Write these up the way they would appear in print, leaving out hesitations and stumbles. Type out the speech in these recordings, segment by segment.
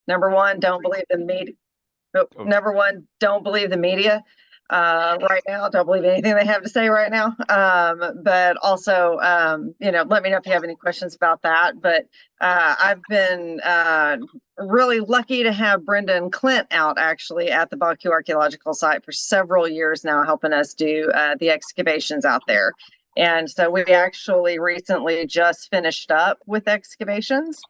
Number one, don't believe the media. Number one, don't believe the media right now. Don't believe anything they have to say right now. But also, let me know if you have any questions about that. But I've been really lucky to have Brenda and Clint out actually at the Baahku Archaeological Site for several years now, helping us do the excavations out there. And so we actually recently just finished up with excavations.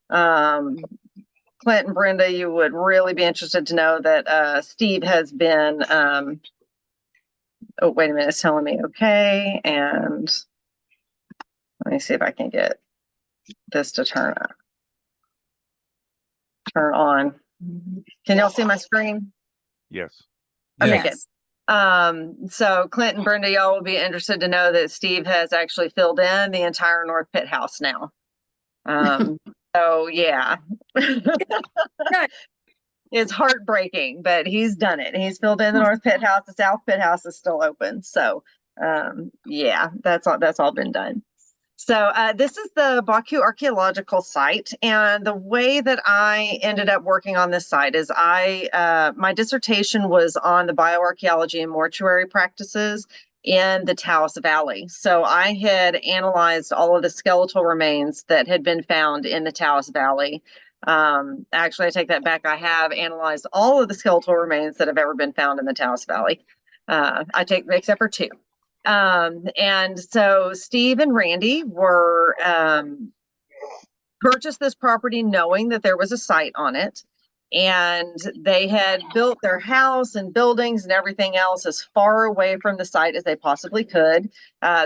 Clint and Brenda, you would really be interested to know that Steve has been, oh, wait a minute, it's telling me okay. And let me see if I can get this to turn on. Can y'all see my screen? Yes. Okay, good. So Clint and Brenda, y'all will be interested to know that Steve has actually filled in the entire North Pit House now. So yeah. It's heartbreaking, but he's done it. He's filled in the North Pit House. The South Pit House is still open. So yeah, that's all been done. So this is the Baahku Archaeological Site. And the way that I ended up working on this site is my dissertation was on the bioarchaeology and mortuary practices in the Taos Valley. So I had analyzed all of the skeletal remains that had been found in the Taos Valley. Actually, I take that back. I have analyzed all of the skeletal remains that have ever been found in the Taos Valley. Except for two. And so Steve and Randy were purchased this property knowing that there was a site on it. And they had built their house and buildings and everything else as far away from the site as they possibly could.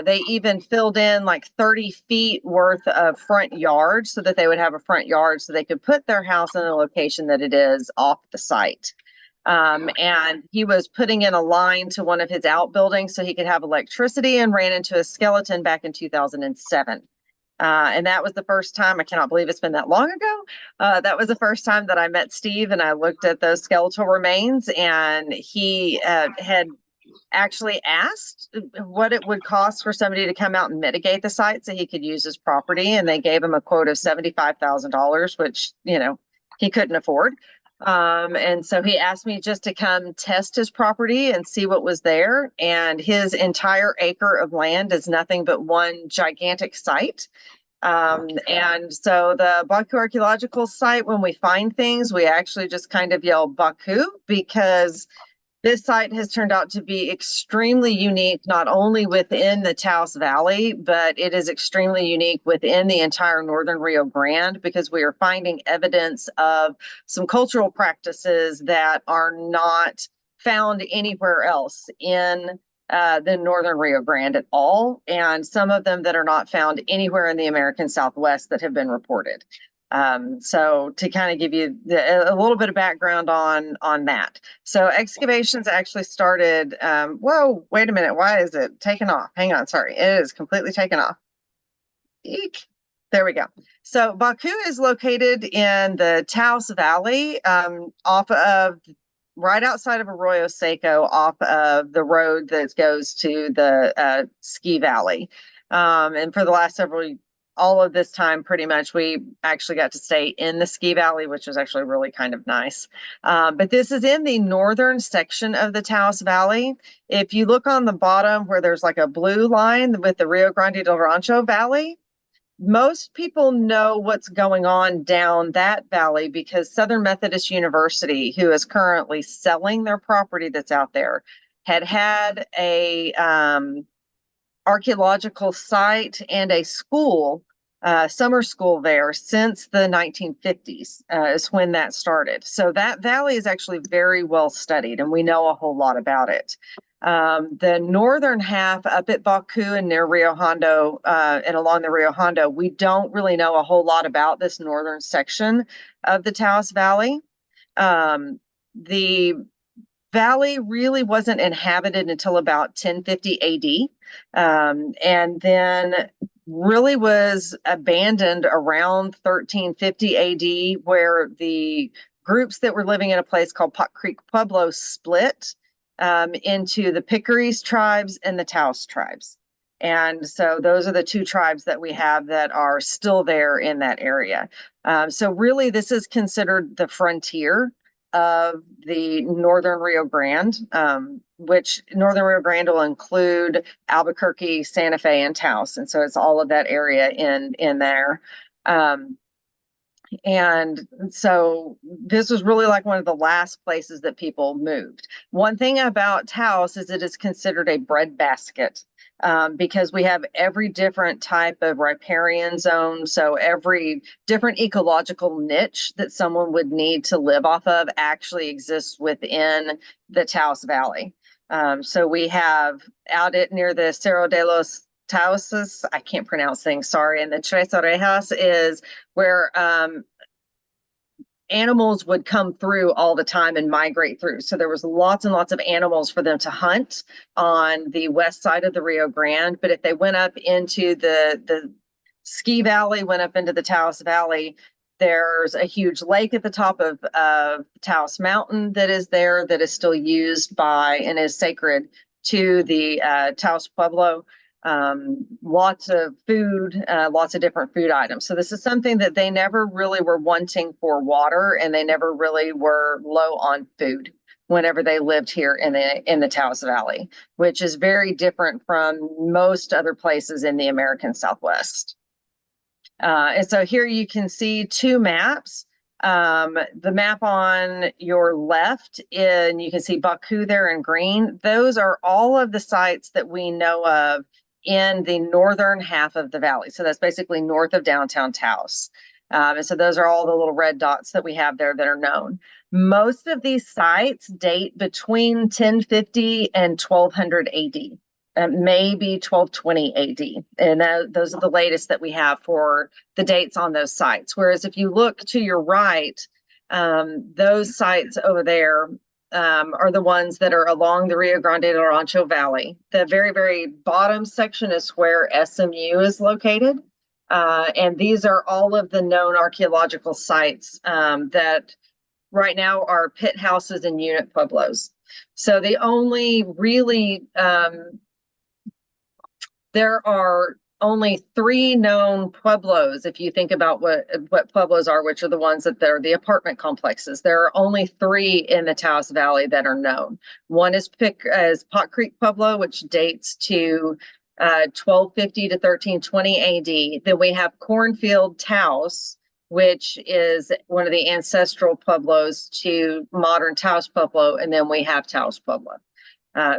They even filled in like 30 feet worth of front yard so that they would have a front yard so they could put their house in the location that it is off the site. And he was putting in a line to one of his outbuildings so he could have electricity and ran into a skeleton back in 2007. And that was the first time, I cannot believe it's been that long ago. That was the first time that I met Steve and I looked at those skeletal remains, and he had actually asked what it would cost for somebody to come out and mitigate the site so he could use his property. And they gave him a quote of $75,000, which, he couldn't afford. And so he asked me just to come test his property and see what was there. And his entire acre of land is nothing but one gigantic site. And so the Baahku Archaeological Site, when we find things, we actually just kind of yell Baahku, because this site has turned out to be extremely unique, not only within the Taos Valley, but it is extremely unique within the entire northern Rio Grande, because we are finding evidence of some cultural practices that are not found anywhere else in the northern Rio Grande at all, and some of them that are not found anywhere in the American Southwest that have been reported. So to kind of give you a little bit of background on that. So excavations actually started, whoa, wait a minute. Why is it taken off? Hang on. Sorry. It is completely taken off. Eek. There we go. So Baahku is located in the Taos Valley, right outside of Arroyo Seco, off of the road that goes to the Ski Valley. And for the last all of this time, pretty much, we actually got to stay in the Ski Valley, which was actually really kind of nice. But this is in the northern section of the Taos Valley. If you look on the bottom where there's like a blue line with the Rio Grande del Rancho Valley, most people know what's going on down that valley because Southern Methodist University, who is currently selling their property that's out there, had a archaeological site and a school, summer school there since the 1950s is when that started. So that valley is actually very well studied and we know a whole lot about it. The northern half up at Baahku and near Rio Hondo and along the Rio Hondo, we don't really know a whole lot about this northern section of the Taos Valley. The valley really wasn't inhabited until about 1050 AD, and then really was abandoned around 1350 AD, where the groups that were living in a place called Pot Creek Pueblo split into the Picaries tribes and the Taos tribes. And so those are the two tribes that we have that are still there in that area. So really, this is considered the frontier of the northern Rio Grande, which northern Rio Grande will include Albuquerque, Santa Fe, and Taos, and so it's all of that area in there. And so this was really like one of the last places that people moved. One thing about Taos is it is considered a breadbasket, because we have every different type of riparian zone. So every different ecological niche that someone would need to live off of actually exists within the Taos Valley. So we have out at near the Cerro de los Taoses, I can't pronounce things, sorry, and the Tres Orejas is where animals would come through all the time and migrate through. So there was lots and lots of animals for them to hunt on the west side of the Rio Grande. But if they went up into the Ski Valley, went up into the Taos Valley, there's a huge lake at the top of Taos Mountain that is there that is still used by and is sacred to the Taos Pueblo. Lots of food, lots of different food items. So this is something that they never really were wanting for water, and they never really were low on food whenever they lived here in the Taos Valley, which is very different from most other places in the American Southwest. And so here you can see two maps. The map on your left, and you can see Baahku there in green. Those are all of the sites that we know of in the northern half of the valley. So that's basically north of downtown Taos. And so those are all the little red dots that we have there that are known. Most of these sites date between 1050 and 1200 AD. Maybe 1220 AD. And those are the latest that we have for the dates on those sites. Whereas if you look to your right, those sites over there are the ones that are along the Rio Grande del Rancho Valley. The very, very bottom section is where SMU is located. And these are all of the known archaeological sites that right now are pit houses and unit pueblos. So the only really there are only 3 known pueblos. If you think about what pueblos are, which are the ones that they're the apartment complexes, there are only 3 in the Taos Valley that are known. One is Pot Creek Pueblo, which dates to 1250 to 1320 AD. Then we have Cornfield Taos, which is one of the ancestral pueblos to modern Taos Pueblo, and then we have Taos Pueblo.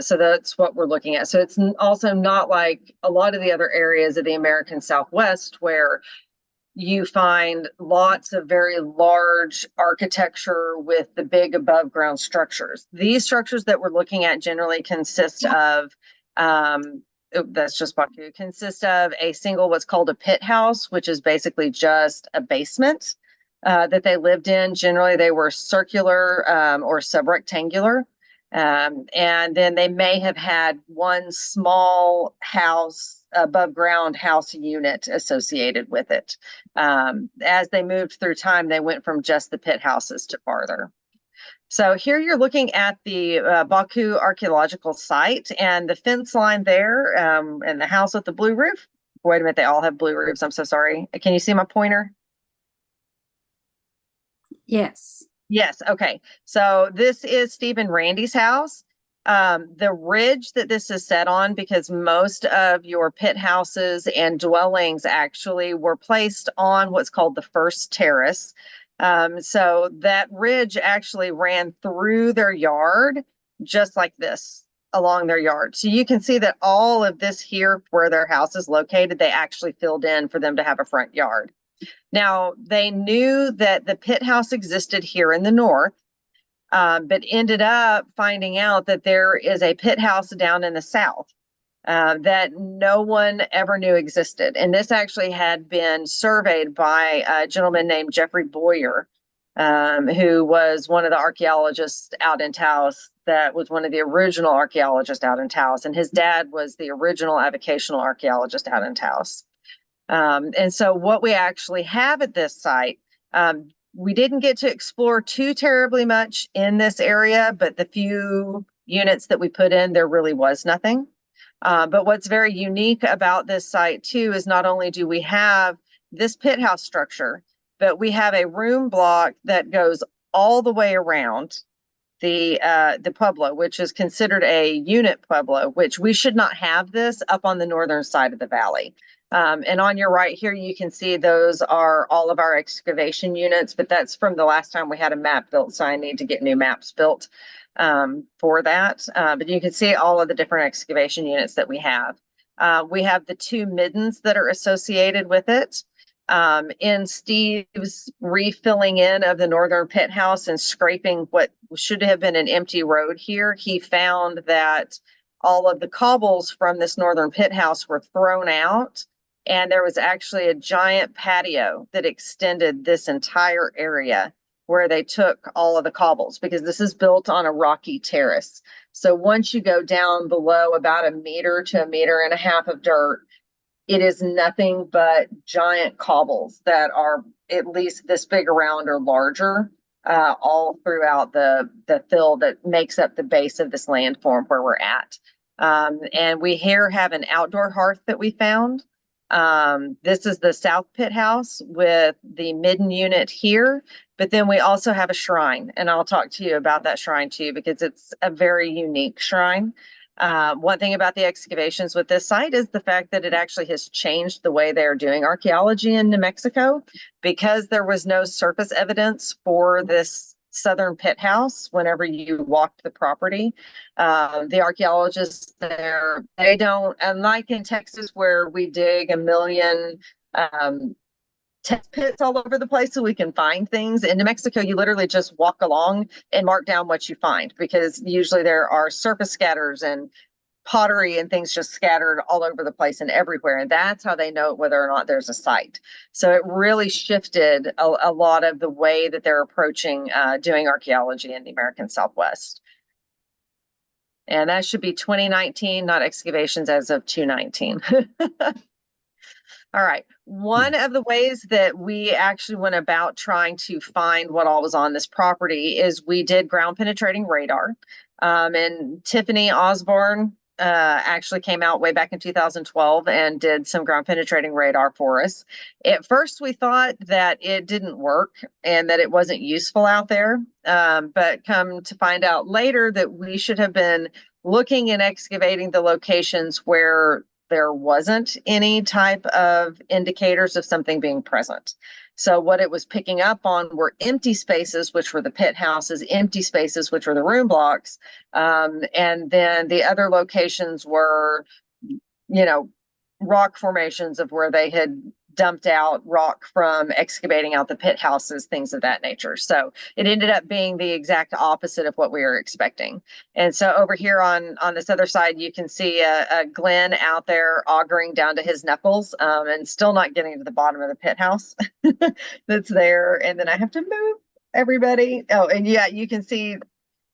So that's what we're looking at. So it's also not like a lot of the other areas of the American Southwest where you find lots of very large architecture with the big above ground structures. These structures that we're looking at generally consist of, that's just Baahku, consist of a single what's called a pit house, which is basically just a basement that they lived in. Generally, they were circular or subrectangular. And then they may have had one small house, above ground house unit associated with it. As they moved through time, they went from just the pit houses to farther. So here you're looking at the Baahku archaeological site, and the fence line there and the house with the blue roof. Wait a minute, they all have blue roofs. I'm so sorry. Can you see my pointer? Yes. Yes. Okay. So this is Steve and Randy's house. The ridge that this is set on, because most of your pit houses and dwellings actually were placed on what's called the first terrace. So that ridge actually ran through their yard, just like this along their yard. So you can see that all of this here where their house is located, they actually filled in for them to have a front yard. Now, they knew that the pit house existed here in the north, but ended up finding out that there is a pit house down in the south that no one ever knew existed. And this actually had been surveyed by a gentleman named Jeffrey Boyer, who was one of the archaeologists out in Taos, that was one of the original archaeologists out in Taos. And his dad was the original avocational archaeologist out in Taos. And so what we actually have at this site, we didn't get to explore too terribly much in this area, but the few units that we put in, there really was nothing. But what's very unique about this site too is not only do we have this pit house structure, but we have a room block that goes all the way around the pueblo, which is considered a unit pueblo, which we should not have this up on the northern side of the valley. And on your right here, you can see those are all of our excavation units, but that's from the last time we had a map built, so I need to get new maps built for that. But you can see all of the different excavation units that we have. We have the two middens that are associated with it. In Steve's refilling in of the northern pit house and scraping what should have been an empty road here, he found that all of the cobbles from this northern pit house were thrown out, and there was actually a giant patio that extended this entire area where they took all of the cobbles, because this is built on a rocky terrace. So once you go down below about 1 meter to 1.5 meters of dirt, it is nothing but giant cobbles that are at least this big around or larger, all throughout the fill that makes up the base of this landform where we're at. And we here have an outdoor hearth that we found. This is the South Pit House with the midden unit here, but then we also have a shrine, and I'll talk to you about that shrine too, because it's a very unique shrine. One thing about the excavations with this site is the fact that it actually has changed the way they're doing archaeology in New Mexico, because there was no surface evidence for this southern pit house whenever you walked the property. The archaeologists there, they don't, unlike in Texas where we dig 1 million test pits all over the place so we can find things. In New Mexico, you literally just walk along and mark down what you find, because usually there are surface scatters and pottery and things just scattered all over the place and everywhere. And that's how they know whether or not there's a site. So it really shifted a lot of the way that they're approaching doing archaeology in the American Southwest. And that should be 2019, not excavations as of 2019. All right. One of the ways that we actually went about trying to find what all was on this property is we did ground penetrating radar. And Tiffany Osborne actually came out way back in 2012 and did some ground penetrating radar for us. At first, we thought that it didn't work and that it wasn't useful out there. But come to find out later that we should have been looking and excavating the locations where there wasn't any type of indicators of something being present. So what it was picking up on were empty spaces, which were the pit houses, empty spaces, which were the room blocks. And then the other locations were, rock formations of where they had dumped out rock from excavating out the pit houses, things of that nature. So it ended up being the exact opposite of what we were expecting. And so over here on this other side, you can see a Glenn out there augering down to his knuckles, and still not getting to the bottom of the pit house that's there. And then I have to move everybody. Oh, and yeah, you can see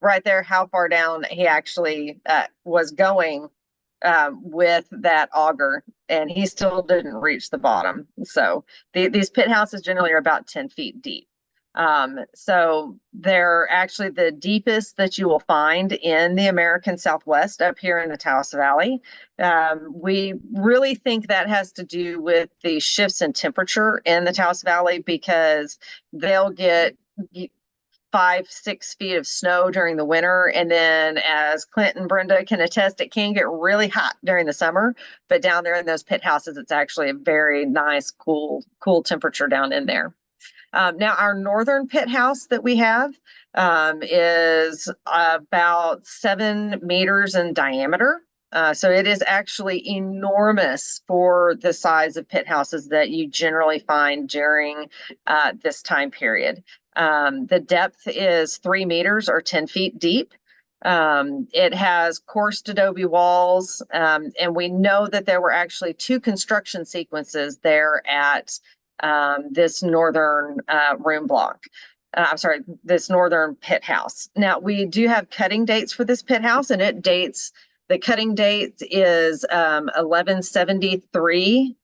right there how far down he actually was going with that auger, and he still didn't reach the bottom. So these pit houses generally are about 10 feet deep. So they're actually the deepest that you will find in the American Southwest up here in the Taos Valley. We really think that has to do with the shifts in temperature in the Taos Valley, because they'll get 5-6 feet of snow during the winter, and then, as Clint and Brenda can attest, it can get really hot during the summer. But down there in those pit houses, it's actually a very nice, cool temperature down in there. Now, our northern pit house that we have is about 7 meters in diameter. So it is actually enormous for the size of pit houses that you generally find during this time period. The depth is 3 meters or 10 feet deep. It has coursed adobe walls, and we know that there were actually 2 construction sequences there at this northern room block. This northern pit house. Now, we do have cutting dates for this pit house, and the cutting date is 1173.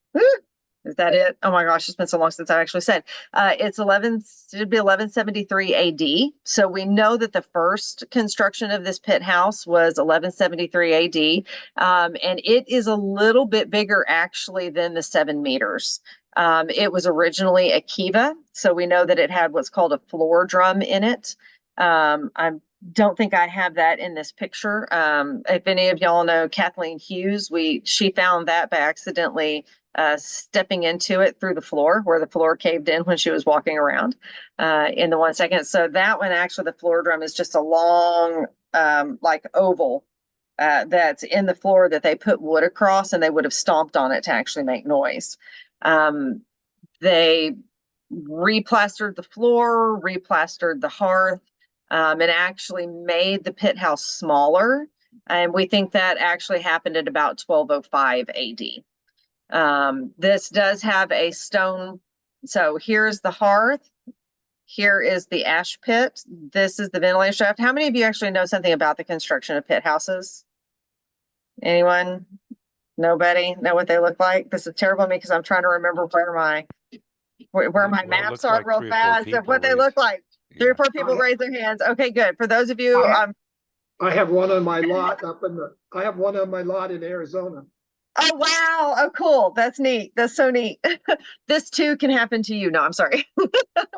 Is that it? Oh my gosh, it's been so long since I actually said. It should be 1173 AD. So we know that the first construction of this pit house was 1173 AD. And it is a little bit bigger actually than the 7 meters. It was originally a kiva, so we know that it had what's called a floor drum in it. I don't think I have that in this picture. If any of y'all know Kathleen Hughes, she found that by accidentally stepping into it through the floor, where the floor caved in when she was walking around in the 1 second. So that one, actually, the floor drum is just a long, like oval that's in the floor that they put wood across, and they would have stomped on it to actually make noise. They replastered the floor, replastered the hearth, and actually made the pit house smaller. And we think that actually happened at about 1205 AD. This does have a stone. So here's the hearth. Here is the ash pit. This is the ventilator shaft. How many of you actually know something about the construction of pit houses? Anyone? Nobody know what they look like? This is terrible to me because I'm trying to remember where my maps are real fast of what they look like. 3 or 4 people raise their hands. Okay, good. For those of you, I have one on my lot I have one on my lot in Arizona. Oh, wow. Oh, cool. That's neat. That's so neat. This too can happen to you. No, I'm sorry.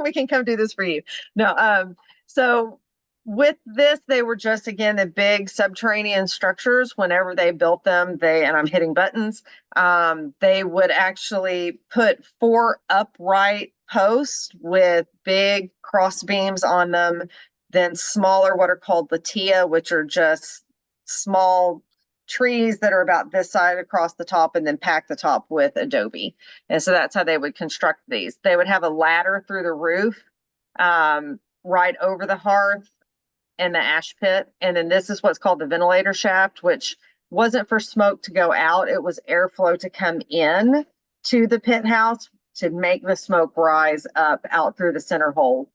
We can come do this for you. No, so with this, they were just, again, the big subterranean structures. Whenever they built them, and I'm hitting buttons, they would actually put 4 upright posts with big cross beams on them, then smaller, what are called latia, which are just small trees that are about this side across the top, and then pack the top with adobe. And so that's how they would construct these. They would have a ladder through the roof, right over the hearth and the ash pit. And then this is what's called the ventilator shaft, which wasn't for smoke to go out. It was airflow to come in to the pit house to make the smoke rise up out through the center hole,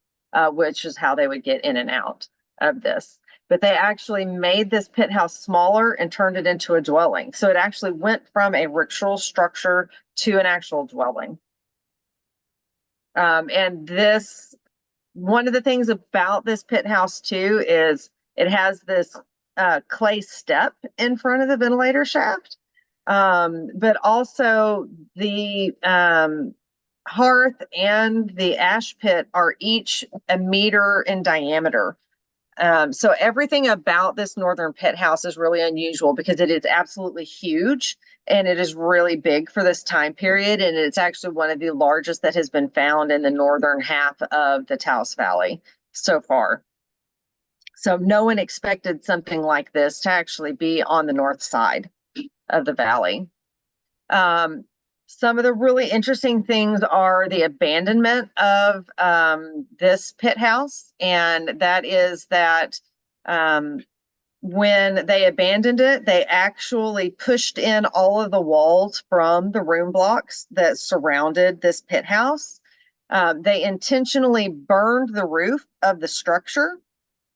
which is how they would get in and out of this. But they actually made this pit house smaller and turned it into a dwelling. So it actually went from a ritual structure to an actual dwelling. And one of the things about this pit house too is it has this clay step in front of the ventilator shaft. But also the hearth and the ash pit are each 1 meter in diameter. So everything about this northern pit house is really unusual because it is absolutely huge, and it is really big for this time period. And it's actually one of the largest that has been found in the northern half of the Taos Valley so far. So no one expected something like this to actually be on the north side of the valley. Some of the really interesting things are the abandonment of this pit house, and that is that when they abandoned it, they actually pushed in all of the walls from the room blocks that surrounded this pit house. They intentionally burned the roof of the structure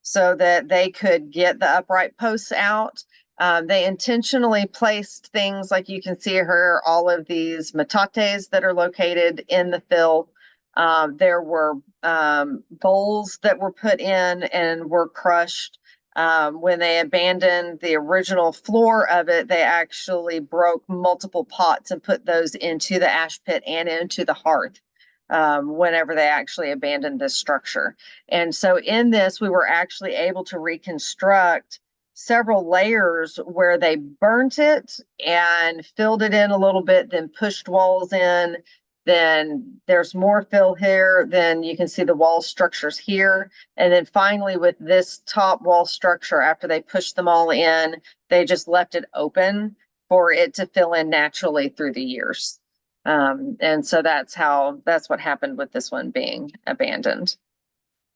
so that they could get the upright posts out. They intentionally placed things like you can see here, all of these metates that are located in the fill. There were bowls that were put in and were crushed. When they abandoned the original floor of it, they actually broke multiple pots and put those into the ash pit and into the hearth. Whenever they actually abandoned this structure. And so in this, we were actually able to reconstruct several layers where they burnt it and filled it in a little bit, then pushed walls in. Then there's more fill here. Then you can see the wall structures here. And then finally with this top wall structure, after they pushed them all in, they just left it open for it to fill in naturally through the years. And so that's what happened with this one being abandoned.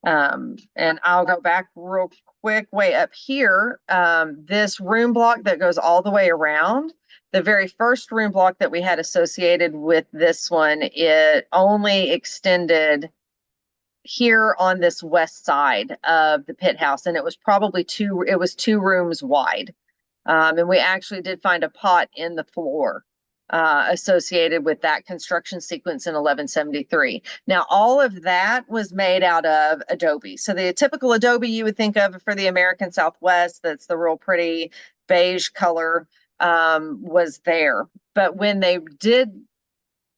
And I'll go back real quick way up here. This room block that goes all the way around, the very first room block that we had associated with this one, it only extended here on this west side of the pit house. And it was probably 2 rooms wide. And we actually did find a pot in the floor associated with that construction sequence in 1173. Now, all of that was made out of adobe. So the typical adobe you would think of for the American Southwest, that's the real pretty beige color, was there. But when they did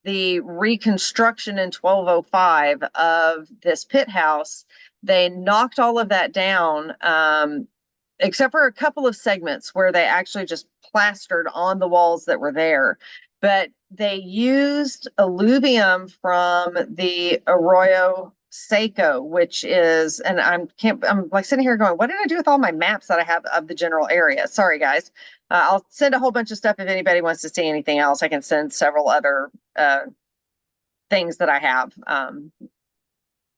the reconstruction in 1205 of this pit house, they knocked all of that down, except for a couple of segments where they actually just plastered on the walls that were there. But they used alluvium from the Arroyo Seco, which is, and I'm like sitting here going, what did I do with all my maps that I have of the general area? Sorry, guys. I'll send a whole bunch of stuff if anybody wants to see anything else. I can send several other things that I have,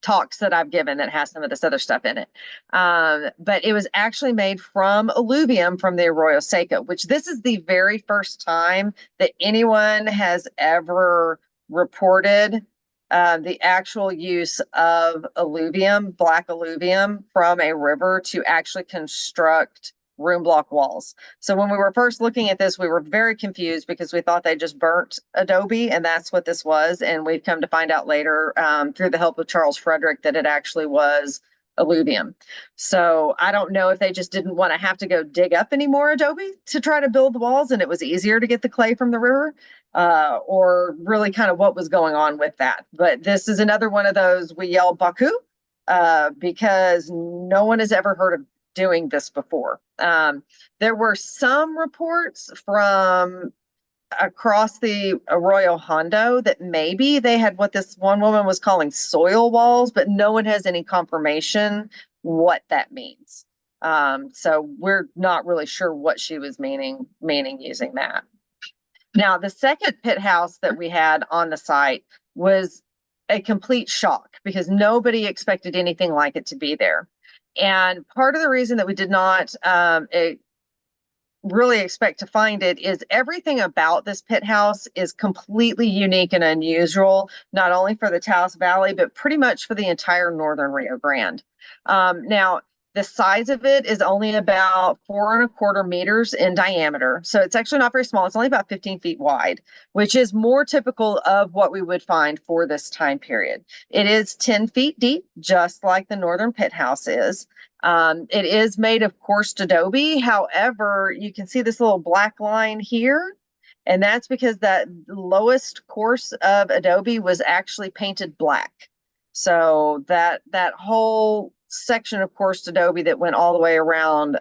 talks that I've given that has some of this other stuff in it. But it was actually made from alluvium from the Arroyo Seco, which this is the very first time that anyone has ever reported the actual use of alluvium, black alluvium from a river to actually construct room block walls. So when we were first looking at this, we were very confused because we thought they just burnt adobe, and that's what this was. And we've come to find out later through the help of Charles Frederick that it actually was alluvium. So I don't know if they just didn't want to have to go dig up any more adobe to try to build the walls, and it was easier to get the clay from the river, or really kind of what was going on with that. But this is another one of those, we yell Baahku because no one has ever heard of doing this before. There were some reports from across the Arroyo Hondo that maybe they had what this one woman was calling soil walls, but no one has any confirmation what that means. So we're not really sure what she was meaning using that. Now, the second pit house that we had on the site was a complete shock because nobody expected anything like it to be there. And part of the reason that we did not really expect to find it is everything about this pit house is completely unique and unusual, not only for the Taos Valley, but pretty much for the entire northern Rio Grande. Now, the size of it is only about 4¼ meters in diameter. So it's actually not very small. It's only about 15 feet wide, which is more typical of what we would find for this time period. It is 10 feet deep, just like the northern pit house is. It is made of coursed adobe. However, you can see this little black line here, and that's because that lowest course of adobe was actually painted black. So that whole section of coursed adobe that went all the way around,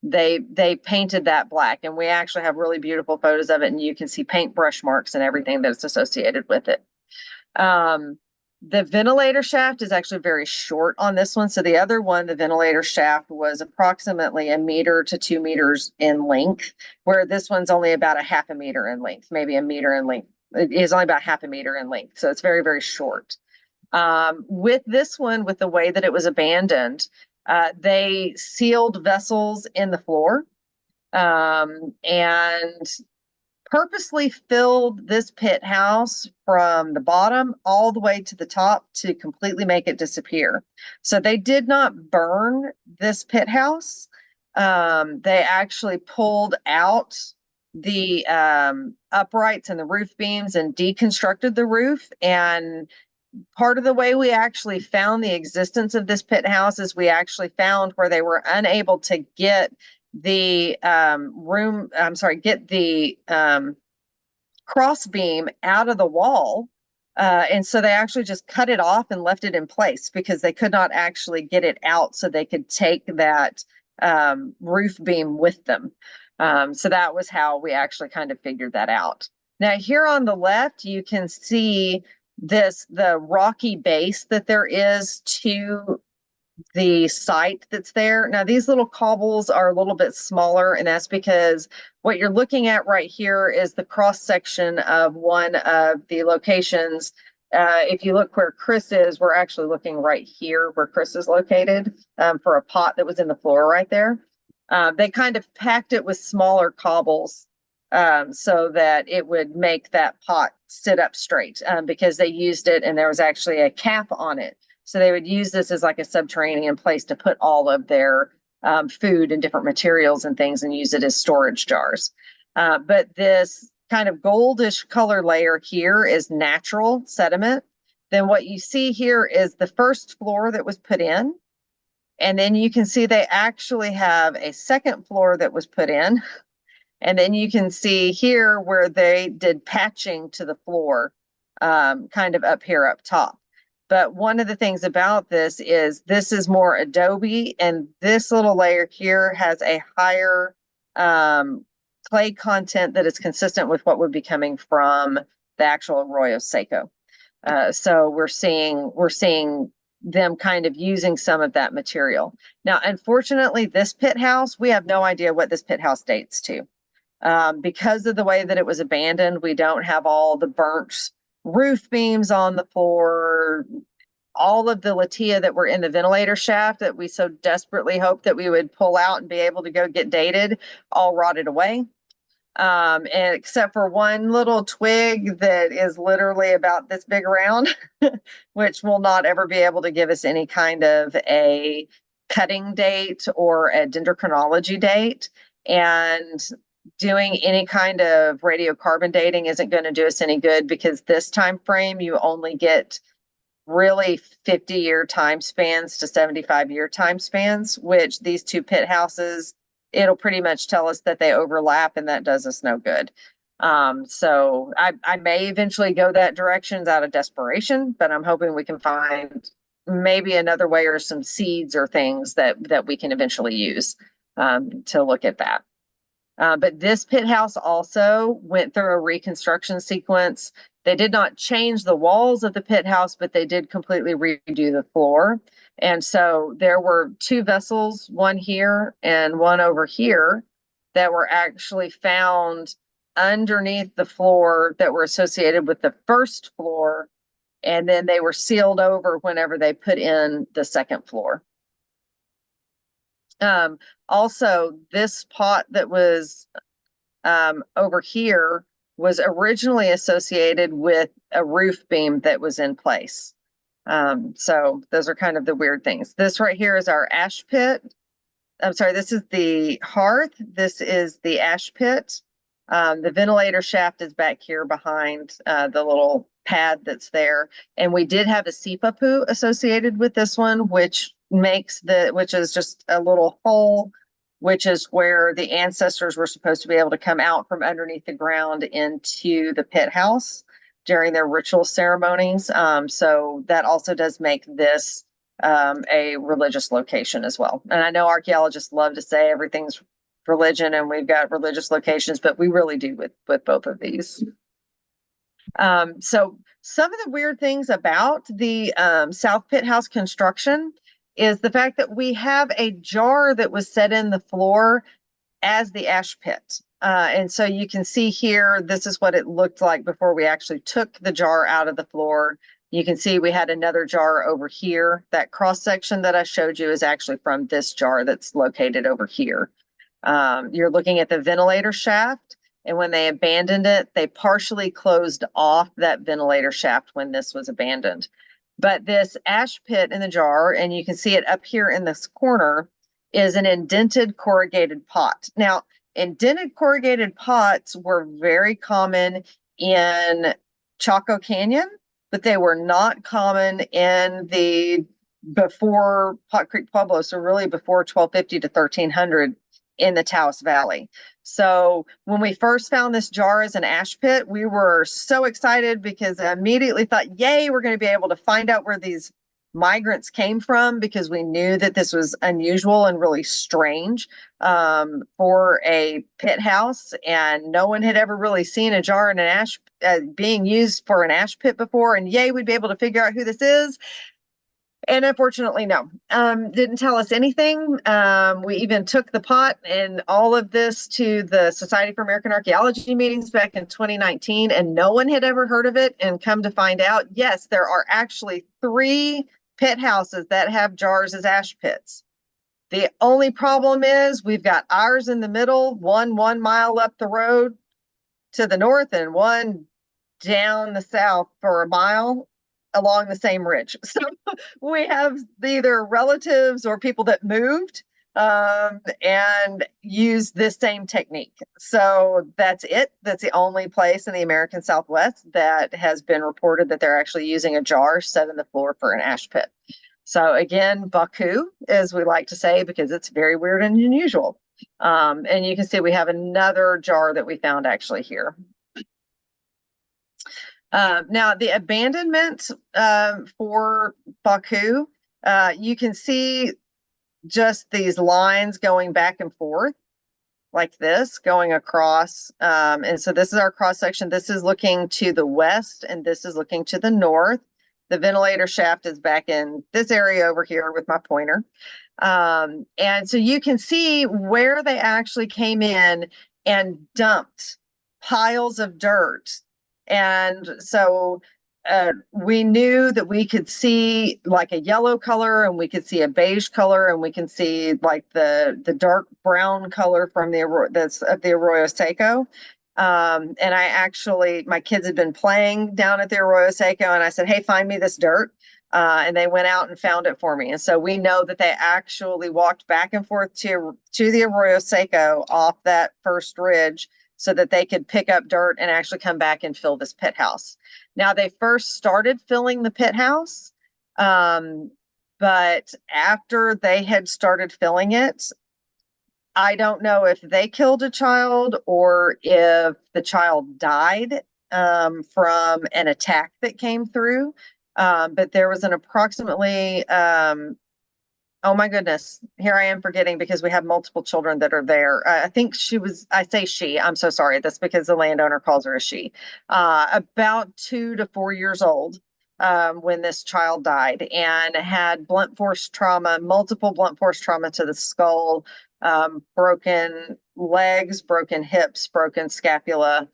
they painted that black, and we actually have really beautiful photos of it, and you can see paintbrush marks and everything that's associated with it. The ventilator shaft is actually very short on this one. So the other one, the ventilator shaft, was approximately 1 meter to 2 meters in length, where this one's only about 1/2 meter in length, maybe 1 meter in length. It is only about 1/2 meter in length. So it's very, very short. With this one, with the way that it was abandoned, they sealed vessels in the floor and purposely filled this pit house from the bottom all the way to the top to completely make it disappear. So they did not burn this pit house. They actually pulled out the uprights and the roof beams and deconstructed the roof. And part of the way we actually found the existence of this pit house is we actually found where they were unable to get the cross beam out of the wall. And so they actually just cut it off and left it in place because they could not actually get it out so they could take that roof beam with them. So that was how we actually kind of figured that out. Now here on the left, you can see the rocky base that there is to the site that's there. Now these little cobbles are a little bit smaller, and that's because what you're looking at right here is the cross section of one of the locations. If you look where Chris is, we're actually looking right here where Chris is located for a pot that was in the floor right there. They kind of packed it with smaller cobbles so that it would make that pot sit up straight because they used it and there was actually a cap on it. So they would use this as like a subterranean place to put all of their food and different materials and things and use it as storage jars. But this kind of goldish color layer here is natural sediment. Then what you see here is the first floor that was put in. And then you can see they actually have a second floor that was put in. And then you can see here where they did patching to the floor, kind of up here up top. But one of the things about this is more adobe, and this little layer here has a higher clay content that is consistent with what would be coming from the actual Arroyo Seco. So we're seeing them kind of using some of that material. Now, unfortunately, this pit house, we have no idea what this pit house dates to. Because of the way that it was abandoned, we don't have all the burnt roof beams on the floor, all of the latia that were in the ventilator shaft that we so desperately hoped that we would pull out and be able to go get dated, all rotted away. And except for one little twig that is literally about this big around, which will not ever be able to give us any kind of a cutting date or a dendrochronology date. And doing any kind of radiocarbon dating isn't going to do us any good, because this time frame you only get really 50-year time spans to 75-year time spans, which these two pit houses, it'll pretty much tell us that they overlap, and that does us no good. So I may eventually go that direction out of desperation, but I'm hoping we can find maybe another way or some seeds or things that we can eventually use to look at that. But this pit house also went through a reconstruction sequence. They did not change the walls of the pit house, but they did completely redo the floor. And so there were two vessels, one here and one over here, that were actually found underneath the floor that were associated with the first floor. And then they were sealed over whenever they put in the second floor. Also, this pot that was over here was originally associated with a roof beam that was in place. So those are kind of the weird things. This right here is our ash pit. I'm sorry, this is the hearth. This is the ash pit. The ventilator shaft is back here behind the little pad that's there. And we did have a SEPA poo associated with this one, which is just a little hole, which is where the ancestors were supposed to be able to come out from underneath the ground into the pit house during their ritual ceremonies. So that also does make this a religious location as well. And I know archaeologists love to say everything's religion and we've got religious locations, but we really do with both of these. So some of the weird things about the South Pit House construction is the fact that we have a jar that was set in the floor as the ash pit. And so you can see here, this is what it looked like before we actually took the jar out of the floor. You can see we had another jar over here. That cross section that I showed you is actually from this jar that's located over here. You're looking at the ventilator shaft, and when they abandoned it, they partially closed off that ventilator shaft when this was abandoned. But this ash pit in the jar, and you can see it up here in this corner, is an indented corrugated pot. Now, indented corrugated pots were very common in Chaco Canyon, but they were not common in the before Pot Creek Pueblo, so really before 1250 to 1300 in the Taos Valley. So when we first found this jar as an ash pit, we were so excited because I immediately thought, yay, we're going to be able to find out where these migrants came from, because we knew that this was unusual and really strange for a pit house, and no one had ever really seen a jar in an ash being used for an ash pit before, and yay, we'd be able to figure out who this is. And unfortunately, no, didn't tell us anything. We even took the pot and all of this to the Society for American Archaeology meetings back in 2019, and no one had ever heard of it. And come to find out, yes, there are actually 3 pit houses that have jars as ash pits. The only problem is we've got ours in the middle, one mile up the road to the north and one down the south for a mile along the same ridge. So we have either relatives or people that moved and use this same technique. So that's it. That's the only place in the American Southwest that has been reported that they're actually using a jar set in the floor for an ash pit. So again, Baahku, as we like to say, because it's very weird and unusual. And you can see we have another jar that we found actually here. Now the abandonment for Baahku, you can see just these lines going back and forth like this, going across. And so this is our cross section. This is looking to the west and this is looking to the north. The ventilator shaft is back in this area over here with my pointer. And so you can see where they actually came in and dumped piles of dirt. And so we knew that we could see like a yellow color and we could see a beige color and we can see like the dark brown color from that's of the Arroyo Seco. And I actually, my kids had been playing down at the Arroyo Seco and I said, hey, find me this dirt. And they went out and found it for me. And so we know that they actually walked back and forth to the Arroyo Seco off that first ridge so that they could pick up dirt and actually come back and fill this pit house. Now they first started filling the pit house, but after they had started filling it, I don't know if they killed a child or if the child died from an attack that came through. But there was an approximately, oh my goodness, here I am forgetting because we have multiple children that are there. I think I say she, I'm so sorry. That's because the landowner calls her a she. About 2 to 4 years old when this child died and had blunt force trauma, multiple blunt force trauma to the skull, broken legs, broken hips, broken scapula.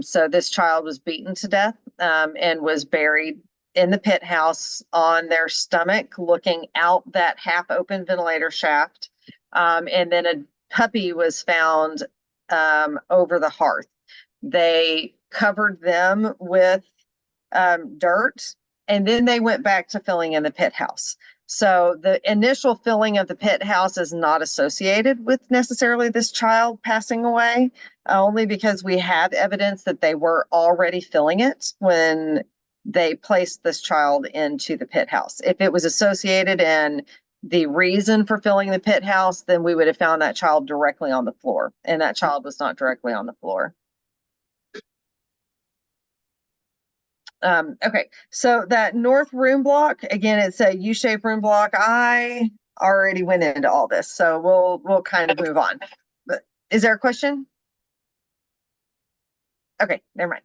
So this child was beaten to death and was buried in the pit house on their stomach, looking out that half open ventilator shaft. And then a puppy was found over the hearth. They covered them with dirt, and then they went back to filling in the pit house. So the initial filling of the pit house is not associated with necessarily this child passing away, only because we have evidence that they were already filling it when they placed this child into the pit house. If it was associated in the reason for filling the pit house, then we would have found that child directly on the floor, and that child was not directly on the floor. Okay, so that north room block, again, it's a U-shaped room block. I already went into all this, so we'll kind of move on. But is there a question? Okay, never mind.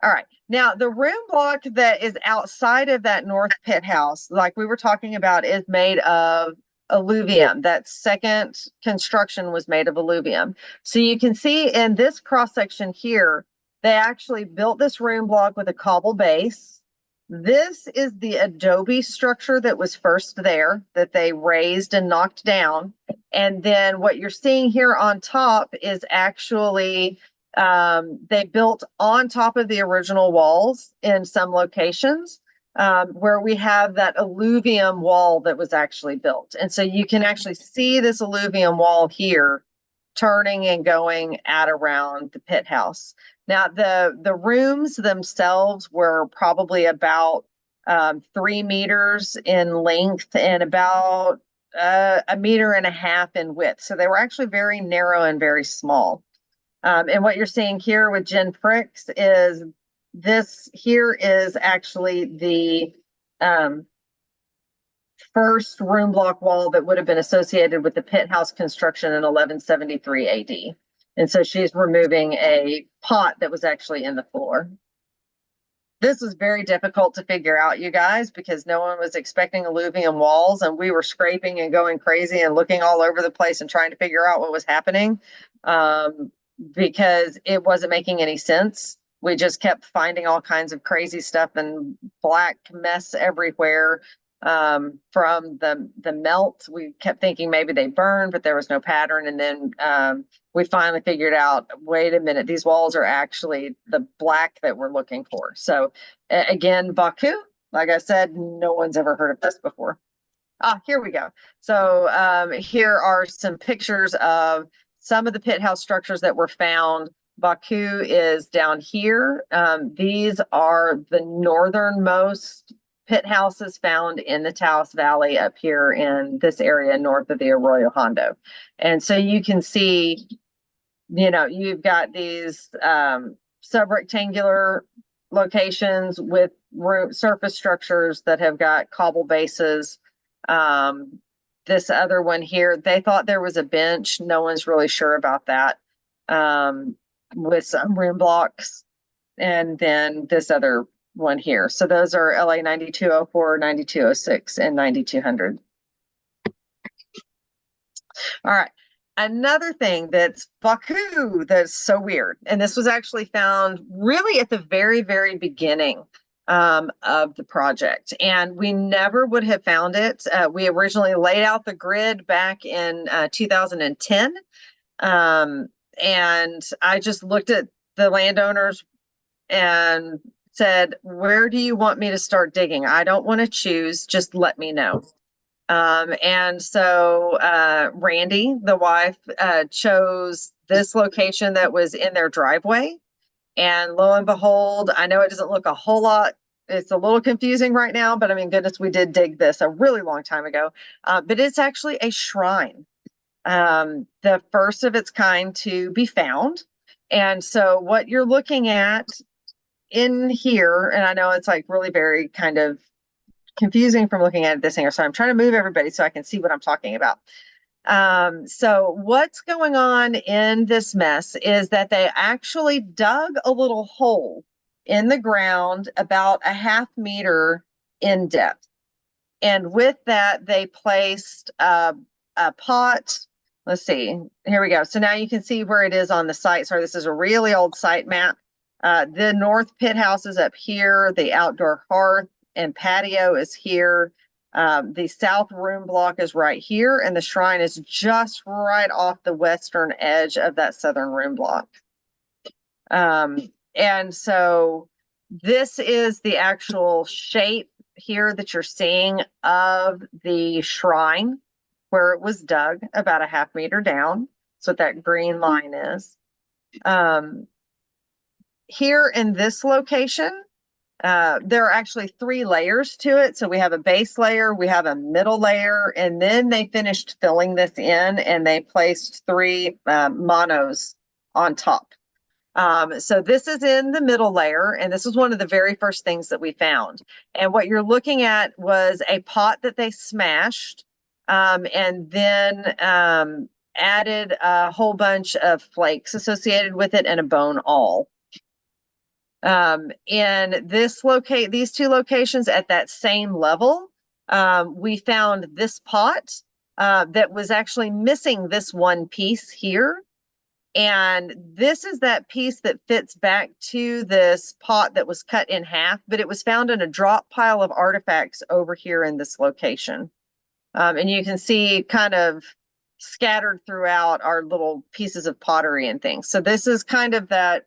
All right, now the room block that is outside of that north pit house, like we were talking about, is made of alluvium. That second construction was made of alluvium. So you can see in this cross section here, they actually built this room block with a cobble base. This is the adobe structure that was first there that they raised and knocked down. And then what you're seeing here on top is actually they built on top of the original walls in some locations where we have that alluvium wall that was actually built. And so you can actually see this alluvium wall here turning and going at around the pit house. Now, the rooms themselves were probably about 3 meters in length and about 1.5 meters in width. So they were actually very narrow and very small. And what you're seeing here with Jen Pricks is this here is actually the first room block wall that would have been associated with the pit house construction in 1173 AD. And so she's removing a pot that was actually in the floor. This was very difficult to figure out, you guys, because no one was expecting alluvium walls, and we were scraping and going crazy and looking all over the place and trying to figure out what was happening because it wasn't making any sense. We just kept finding all kinds of crazy stuff and black mess everywhere. From the melt, we kept thinking maybe they burned, but there was no pattern. And then we finally figured out, wait a minute, these walls are actually the black that we're looking for. So again, Baahku, like I said, no one's ever heard of this before. Here we go. So here are some pictures of some of the pit house structures that were found. Baahku is down here. These are the northernmost pit houses found in the Taos Valley up here in this area north of the Arroyo Hondo. And so you can see, you've got these subrectangular locations with surface structures that have got cobble bases. This other one here, they thought there was a bench. No one's really sure about that. With some room blocks. And then this other one here. So those are LA 9204, 9206, and 9200. All right. Another thing that's Baahku that's so weird, and this was actually found really at the very, very beginning of the project, and we never would have found it. We originally laid out the grid back in 2010, and I just looked at the landowners and said, where do you want me to start digging? I don't want to choose, just let me know. And so Randy, the wife, chose this location that was in their driveway. And lo and behold, I know it doesn't look a whole lot. It's a little confusing right now, but I mean, goodness, we did dig this a really long time ago. But it's actually a shrine, the first of its kind to be found. And so what you're looking at in here, and I know it's like really very kind of confusing from looking at this here, so I'm trying to move everybody so I can see what I'm talking about. So what's going on in this mess is that they actually dug a little hole in the ground about a half meter in depth. And with that, they placed a pot. Let's see, here we go. So now you can see where it is on the site. Sorry, this is a really old site map. The north pit house is up here. The outdoor hearth and patio is here. The south room block is right here, and the shrine is just right off the western edge of that southern room block. And so this is the actual shape here that you're seeing of the shrine where it was dug about a half meter down. So that green line is. Here in this location, there are actually 3 layers to it. So we have a base layer, we have a middle layer, and then they finished filling this in and they placed 3 monos on top. So this is in the middle layer, and this is one of the very first things that we found. And what you're looking at was a pot that they smashed, and then added a whole bunch of flakes associated with it and a bone awl. In these 2 locations at that same level, we found this pot that was actually missing this one piece here. And this is that piece that fits back to this pot that was cut in half, but it was found in a drop pile of artifacts over here in this location. And you can see kind of scattered throughout our little pieces of pottery and things. So this is kind of that.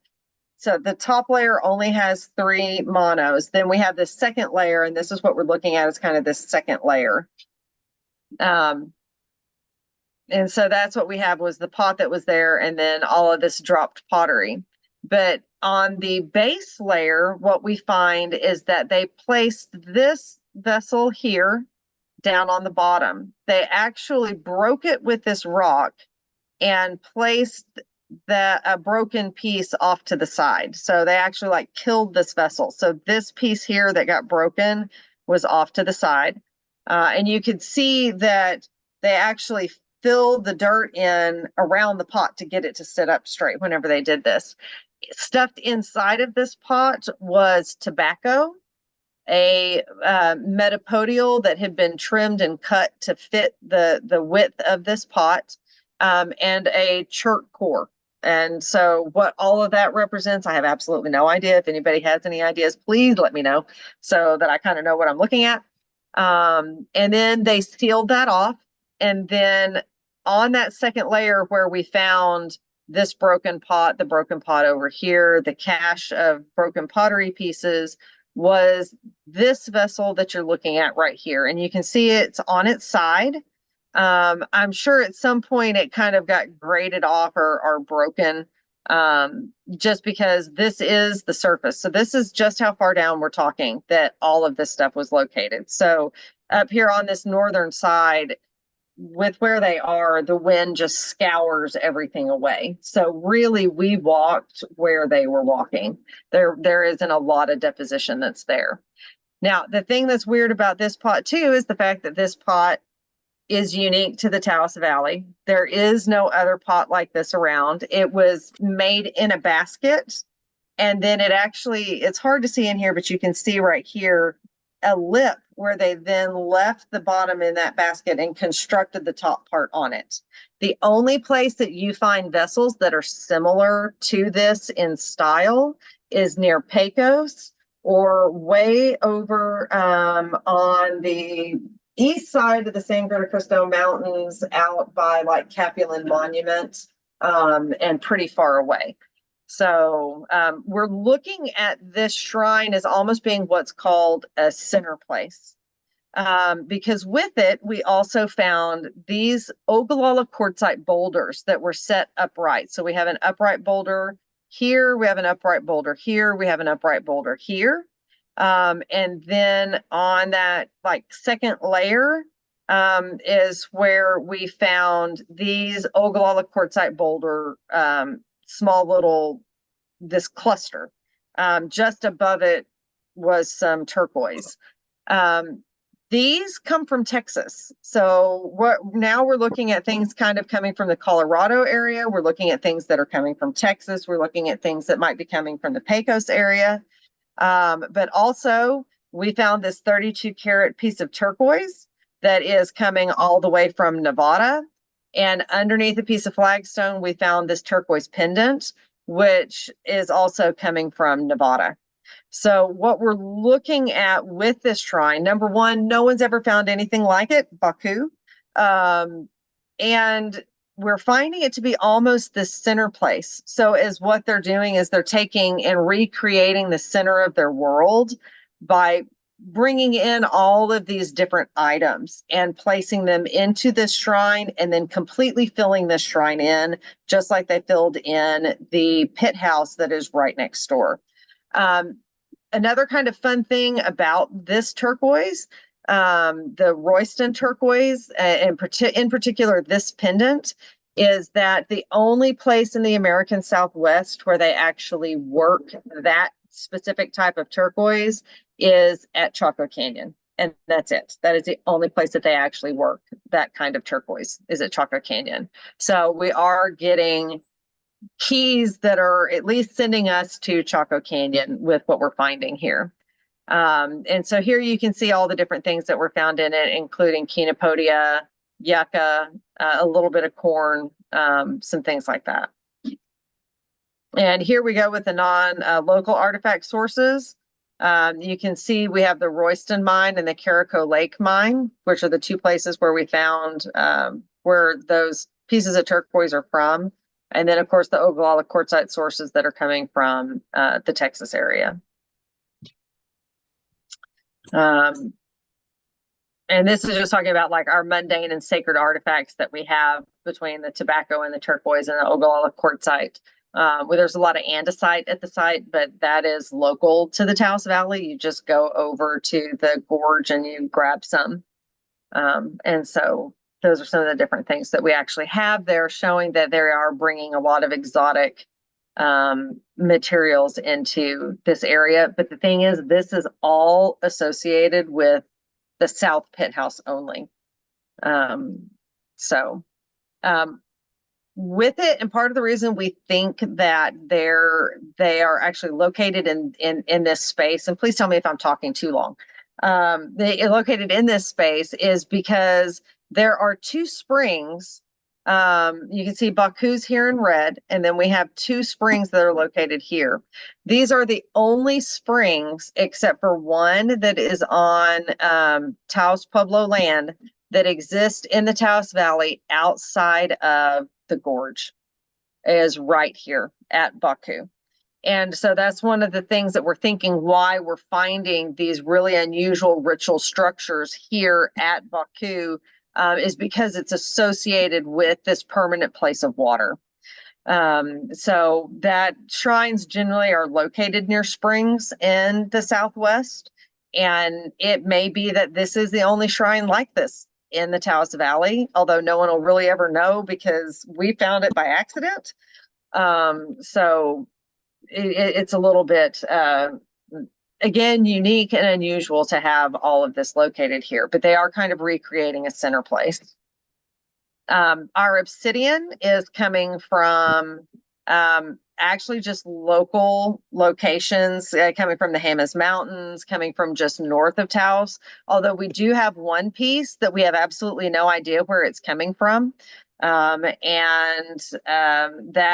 So the top layer only has 3 monos. Then we have this second layer, and this is what we're looking at, is kind of this second layer. And so that's what we have, was the pot that was there, and then all of this dropped pottery. But on the base layer, what we find is that they placed this vessel here down on the bottom. They actually broke it with this rock and placed a broken piece off to the side. So they actually like killed this vessel. So this piece here that got broken was off to the side. And you could see that they actually filled the dirt in around the pot to get it to sit up straight whenever they did this. Stuffed inside of this pot was tobacco, a metapodial that had been trimmed and cut to fit the width of this pot, and a chert core. And so what all of that represents, I have absolutely no idea. If anybody has any ideas, please let me know so that I kind of know what I'm looking at. And then they sealed that off. And then on that second layer where we found this broken pot, the broken pot over here, the cache of broken pottery pieces, was this vessel that you're looking at right here. And you can see it's on its side. I'm sure at some point it kind of got graded off or broken. just because this is the surface. So this is just how far down we're talking that all of this stuff was located. So up here on this northern side, with where they are, the wind just scours everything away. So really, we walked where they were walking. There isn't a lot of deposition that's there. Now, the thing that's weird about this pot too is the fact that this pot is unique to the Taos Valley. There is no other pot like this around. It was made in a basket, and then it's hard to see in here, but you can see right here a lip where they then left the bottom in that basket and constructed the top part on it. The only place that you find vessels that are similar to this in style is near Pecos or way over on the east side of the San Pedro Cristo Mountains out by like Capulan Monument and pretty far away. So we're looking at this shrine as almost being what's called a center place. Because with it, we also found these Ogallala quartzite boulders that were set upright. So we have an upright boulder here, we have an upright boulder here, we have an upright boulder here. And then on that like second layer is where we found these Ogallala quartzite boulder small little, this cluster. Just above it was some turquoise. These come from Texas. So now we're looking at things kind of coming from the Colorado area. We're looking at things that are coming from Texas. We're looking at things that might be coming from the Pecos area. But also we found this 32 karat piece of turquoise that is coming all the way from Nevada. And underneath a piece of flagstone, we found this turquoise pendant, which is also coming from Nevada. So what we're looking at with this shrine, number one, no one's ever found anything like it, Baahku. And we're finding it to be almost the center place. So as what they're doing is they're taking and recreating the center of their world by bringing in all of these different items and placing them into this shrine and then completely filling this shrine in, just like they filled in the pit house that is right next door. Another kind of fun thing about this turquoise, the Royston turquoise, in particular this pendant, is that the only place in the American Southwest where they actually work that specific type of turquoise is at Chaco Canyon. And that's it. That is the only place that they actually work that kind of turquoise is at Chaco Canyon. So we are getting keys that are at least sending us to Chaco Canyon with what we're finding here. And so here you can see all the different things that were found in it, including Chenopodia, yucca, a little bit of corn, some things like that. And here we go with the non-local artifact sources. You can see we have the Royston mine and the Caraco Lake mine, which are the two places where we found where those pieces of turquoise are from. And then, of course, the Ogallala quartzite sources that are coming from the Texas area. And this is just talking about like our mundane and sacred artifacts that we have between the tobacco and the turquoise and the Ogallala quartzite. Where there's a lot of andesite at the site, but that is local to the Taos Valley. You just go over to the gorge and you grab some. And so those are some of the different things that we actually have there, showing that they are bringing a lot of exotic materials into this area. But the thing is, this is all associated with the South Pit House only. With it, and part of the reason we think that they are actually located in this space, and please tell me if I'm talking too long. They are located in this space is because there are two springs. You can see Baahku's here in red, and then we have two springs that are located here. These are the only springs, except for one that is on Taos Pueblo land, that exist in the Taos Valley outside of the gorge, is right here at Baahku. And so that's one of the things that we're thinking why we're finding these really unusual ritual structures here at Baahku is because it's associated with this permanent place of water. So that shrines generally are located near springs in the Southwest. And it may be that this is the only shrine like this in the Taos Valley, although no one will really ever know because we found it by accident. So it's a little bit, again, unique and unusual to have all of this located here, but they are kind of recreating a center place. Our obsidian is coming from actually just local locations, coming from the Jemez Mountains, coming from just north of Taos. Although we do have one piece that we have absolutely no idea where it's coming from. That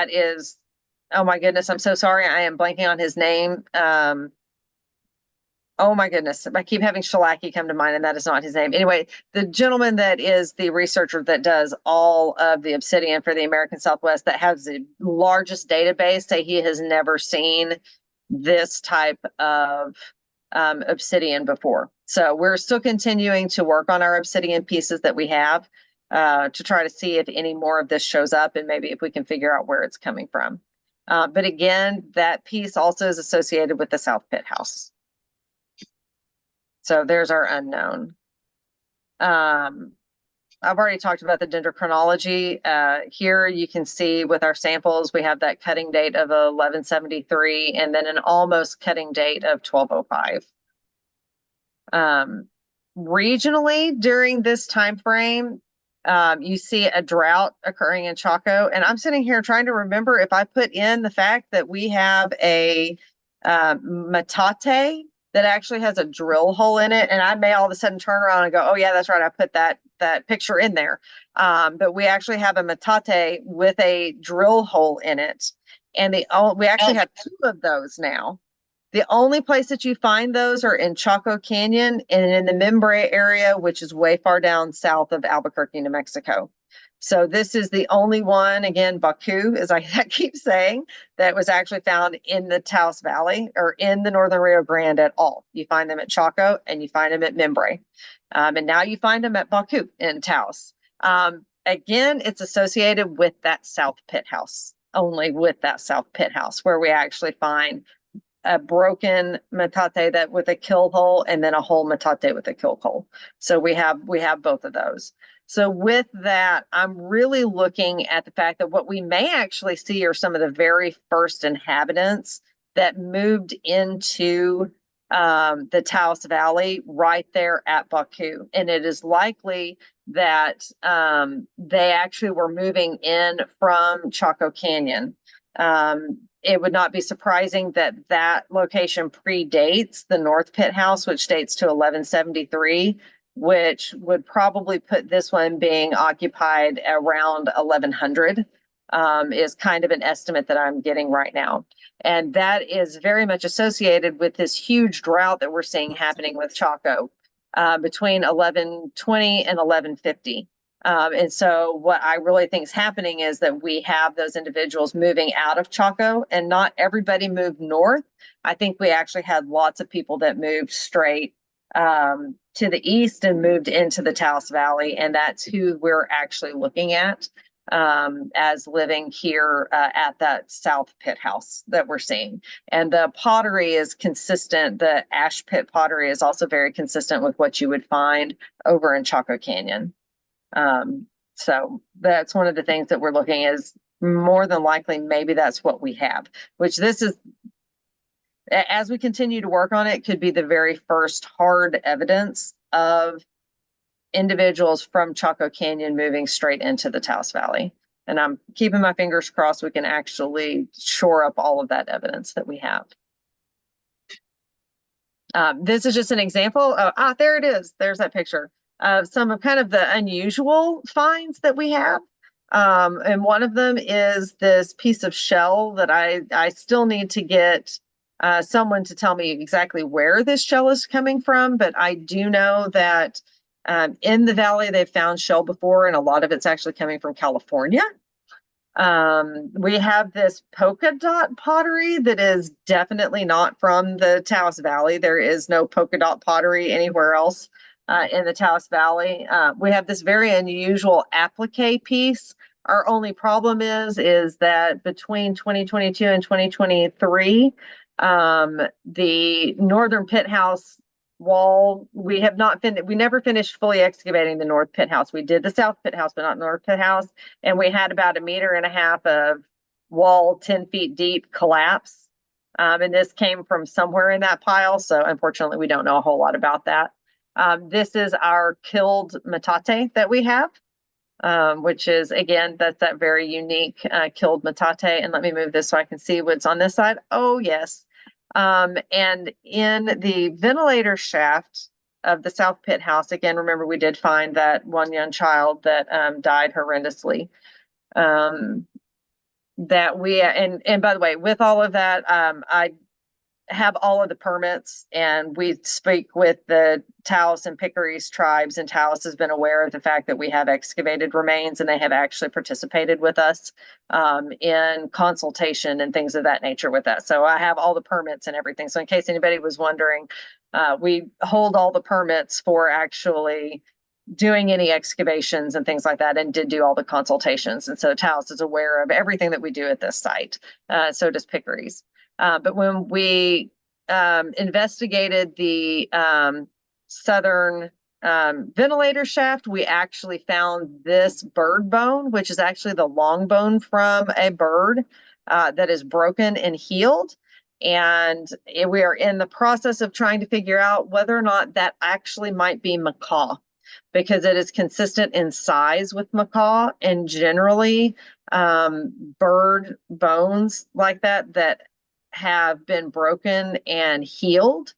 is, oh my goodness, I'm so sorry. I am blanking on his name. Oh my goodness, I keep having Shalaki come to mind, and that is not his name. Anyway, the gentleman that is the researcher that does all of the obsidian for the American Southwest, that has the largest database, say he has never seen this type of obsidian before. So we're still continuing to work on our obsidian pieces that we have to try to see if any more of this shows up, and maybe if we can figure out where it's coming from. But again, that piece also is associated with the South Pit House. So there's our unknown. I've already talked about the dendrochronology. Here you can see with our samples, we have that cutting date of 1173 and then an almost cutting date of 1205. Regionally, during this time frame, you see a drought occurring in Chaco. And I'm sitting here trying to remember if I put in the fact that we have a metate that actually has a drill hole in it, and I may all of a sudden turn around and go, oh yeah, that's right, I put that picture in there. But we actually have a metate with a drill hole in it, and we actually have two of those now. The only place that you find those are in Chaco Canyon and in the Membre area, which is way far down south of Albuquerque, New Mexico. So this is the only one, again, Baahku, as I keep saying, that was actually found in the Taos Valley or in the Northern Rio Grande at all. You find them at Chaco and you find them at Membre. And now you find them at Baahku in Taos. Again, it's associated with that South Pit House, only with that South Pit House, where we actually find a broken metate that with a kill hole and then a whole metate with a kill hole. So we have both of those. So with that, I'm really looking at the fact that what we may actually see are some of the very first inhabitants that moved into the Taos Valley right there at Baahku. And it is likely that they actually were moving in from Chaco Canyon. It would not be surprising that that location predates the North Pit House, which dates to 1173, which would probably put this one being occupied around 1100, is kind of an estimate that I'm getting right now. And that is very much associated with this huge drought that we're seeing happening with Chaco between 1120 and 1150. And so what I really think is happening is that we have those individuals moving out of Chaco, and not everybody moved north. I think we actually had lots of people that moved straight to the east and moved into the Taos Valley. And that's who we're actually looking at as living here at that South Pit House that we're seeing. And the pottery is consistent. The ash pit pottery is also very consistent with what you would find over in Chaco Canyon. So that's one of the things that we're looking at, is more than likely, maybe that's what we have, which this is, as we continue to work on it, could be the very first hard evidence of individuals from Chaco Canyon moving straight into the Taos Valley. And I'm keeping my fingers crossed we can actually shore up all of that evidence that we have. This is just an example. There it is. There's that picture of some of kind of the unusual finds that we have. And one of them is this piece of shell that I still need to get someone to tell me exactly where this shell is coming from. But I do know that in the valley, they've found shell before, and a lot of it's actually coming from California. We have this polka dot pottery that is definitely not from the Taos Valley. There is no polka dot pottery anywhere else in the Taos Valley. We have this very unusual applique piece Our only problem is that between 2022 and 2023, the northern pit house wall, we never finished fully excavating the north pit house. We did the south pit house, but not north pit house. And we had about 1.5 meters of wall 10 feet deep collapse. And this came from somewhere in that pile. So unfortunately, we don't know a whole lot about that. This is our killed metate that we have, which is, again, that's that very unique killed metate. And let me move this so I can see what's on this side. Oh, yes. And in the ventilator shaft of the south pit house, again, remember we did find that one young child that died horrendously. That we, and by the way, with all of that, I have all of the permits, and we speak with the Taos and Piccaries tribes, and Taos has been aware of the fact that we have excavated remains, and they have actually participated with us in consultation and things of that nature with that. So I have all the permits and everything. So in case anybody was wondering, we hold all the permits for actually doing any excavations and things like that, and did do all the consultations. And so Taos is aware of everything that we do at this site. So does Piccaries. But when we investigated the southern ventilator shaft, we actually found this bird bone, which is actually the long bone from a bird that is broken and healed. And we are in the process of trying to figure out whether or not that actually might be macaw, because it is consistent in size with macaw. And generally, bird bones like that have been broken and healed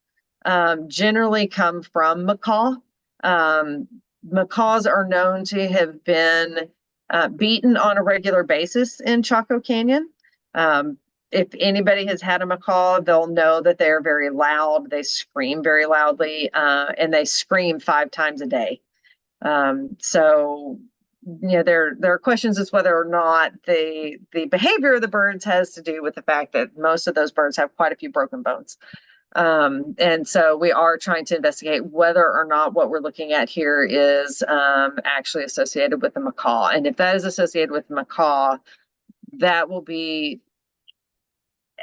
generally come from macaw. Macaws are known to have been beaten on a regular basis in Chaco Canyon. If anybody has had a macaw, they'll know that they're very loud. They scream very loudly, and they scream 5 times a day. So, you know, there are questions as whether or not the behavior of the birds has to do with the fact that most of those birds have quite a few broken bones. And so we are trying to investigate whether or not what we're looking at here is actually associated with the macaw. And if that is associated with the macaw, that will be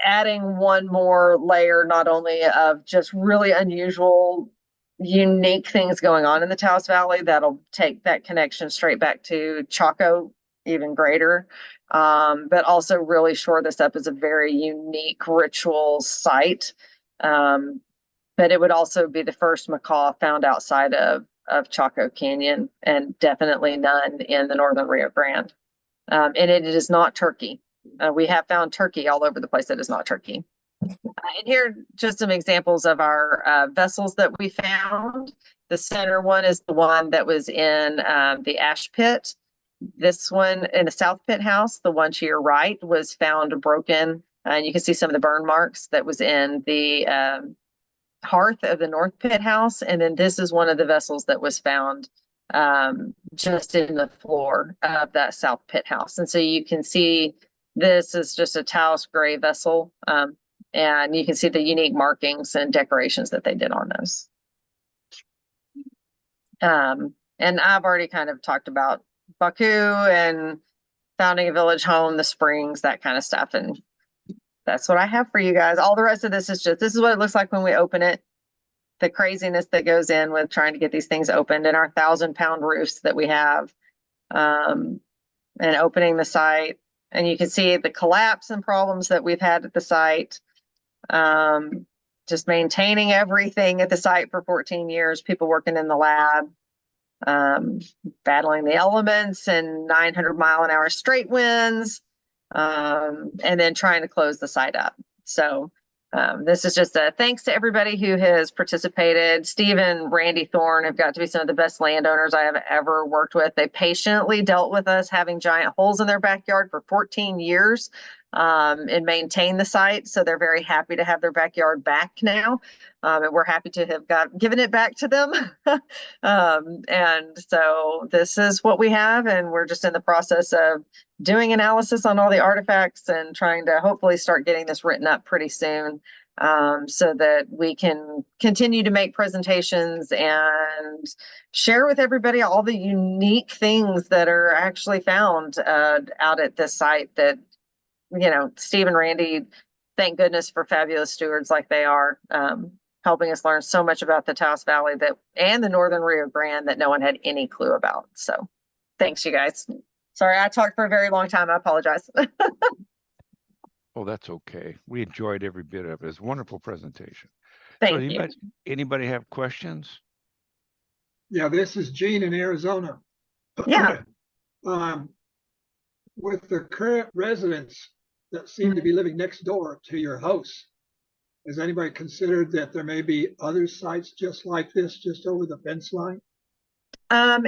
adding one more layer, not only of just really unusual, unique things going on in the Taos Valley that'll take that connection straight back to Chaco even greater, but also really shore this up as a very unique ritual site. But it would also be the first macaw found outside of Chaco Canyon, and definitely none in the northern Rio Grande. And it is not turkey. We have found turkey all over the place that is not turkey. And here are just some examples of our vessels that we found. The center one is the one that was in the ash pit. This one in the south pit house, the one to your right, was found broken. And you can see some of the burn marks that was in the hearth of the north pit house. And then this is one of the vessels that was found just in the floor of that south pit house. And so you can see this is just a Taos gray vessel. And you can see the unique markings and decorations that they did on those. And I've already kind of talked about Baahku and founding a village home, the springs, that kind of stuff. And that's what I have for you guys. All the rest of this is just, this is what it looks like when we open it. The craziness that goes in with trying to get these things opened, and our 1,000-pound roofs that we have, and opening the site. And you can see the collapse and problems that we've had at the site. Just maintaining everything at the site for 14 years, people working in the lab, battling the elements and 900-mile-an-hour straight winds, and then trying to close the site up. So this is just a thanks to everybody who has participated. Steve and Randy Thorne have got to be some of the best landowners I have ever worked with. They patiently dealt with us having giant holes in their backyard for 14 years and maintain the site. So they're very happy to have their backyard back now. And we're happy to have given it back to them. And so this is what we have. And we're just in the process of doing analysis on all the artifacts and trying to hopefully start getting this written up pretty soon. so that we can continue to make presentations and share with everybody all the unique things that are actually found out at this site that, Steve and Randy, thank goodness for fabulous stewards like they are, helping us learn so much about the Taos Valley and the Northern Rio Grande that no one had any clue about. So thanks, you guys. Sorry, I talked for a very long time. I apologize. Oh, that's okay. We enjoyed every bit of it. It's a wonderful presentation. Thank you. Anybody have questions? Yeah, this is Gene in Arizona. Yeah. With the current residents that seem to be living next door to your house, has anybody considered that there may be other sites just like this, just over the fence line?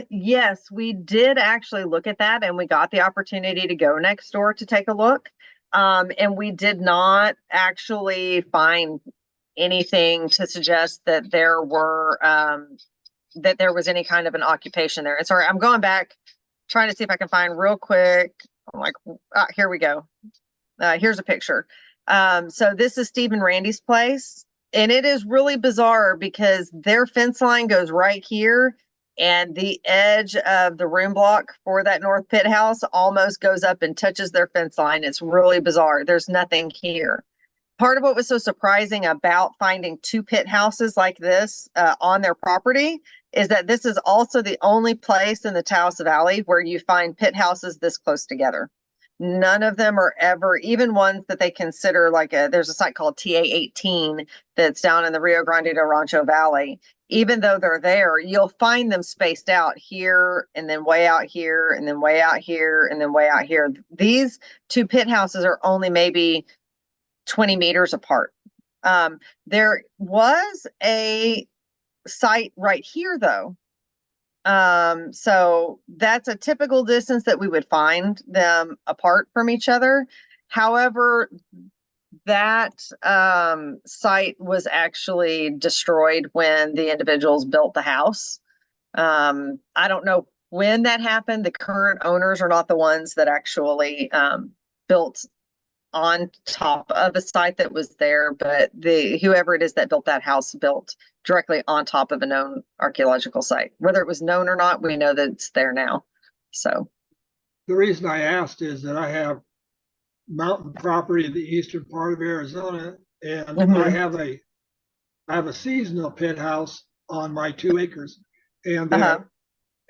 Yes, we did actually look at that, and we got the opportunity to go next door to take a look. And we did not actually find anything to suggest that there was any kind of an occupation there. And sorry, I'm going back, trying to see if I can find real quick. I'm like, here we go. Here's a picture. So this is Steve and Randy's place, and it is really bizarre because their fence line goes right here, and the edge of the room block for that north pit house almost goes up and touches their fence line. It's really bizarre. There's nothing here. Part of what was so surprising about finding two pit houses like this on their property is that this is also the only place in the Taos Valley where you find pit houses this close together. None of them are ever, even ones that they consider there's a site called TA18 that's down in the Rio Grande do Rancho Valley. Even though they're there, you'll find them spaced out here and then way out here and then way out here and then way out here. These two pit houses are only maybe 20 meters apart. There was a site right here though. So that's a typical distance that we would find them apart from each other. However, that site was actually destroyed when the individuals built the house. I don't know when that happened. The current owners are not the ones that actually built on top of a site that was there, but whoever it is that built that house built directly on top of a known archaeological site. Whether it was known or not, we know that it's there now. So the reason I asked is that I have mountain property in the eastern part of Arizona, and I have a seasonal pit house on my 2 acres, and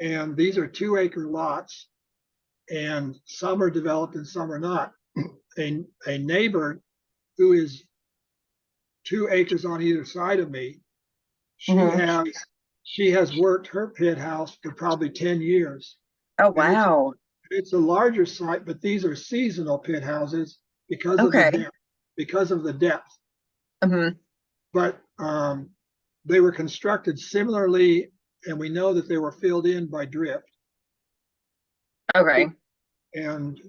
and these are 2-acre lots, and some are developed and some are not. A neighbor who is 2 acres on either side of me, she has worked her pit house for probably 10 years. Oh, wow. It's a larger site, but these are seasonal pit houses because of the depth. But they were constructed similarly, and we know that they were filled in by drift. Okay. And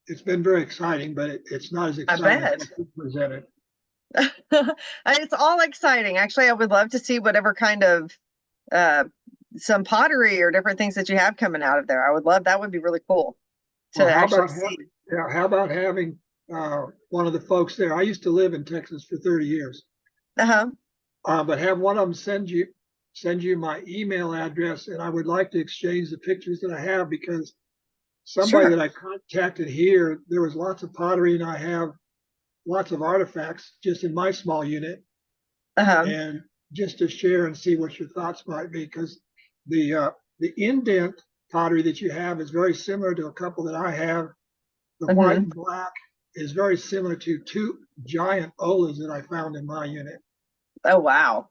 it's been very exciting, but it's not as exciting as you presented. It's all exciting. Actually, I would love to see whatever kind of some pottery or different things that you have coming out of there. I would love that. Would be really cool to actually see. How about having one of the folks there? I used to live in Texas for 30 years. But have one of them send you my email address, and I would like to exchange the pictures that I have, because somebody that I contacted here, there was lots of pottery, and I have lots of artifacts just in my small unit, and just to share and see what your thoughts might be, because the indent pottery that you have is very similar to a couple that I have. The white and black is very similar to 2 giant olas that I found in my unit. Oh, wow.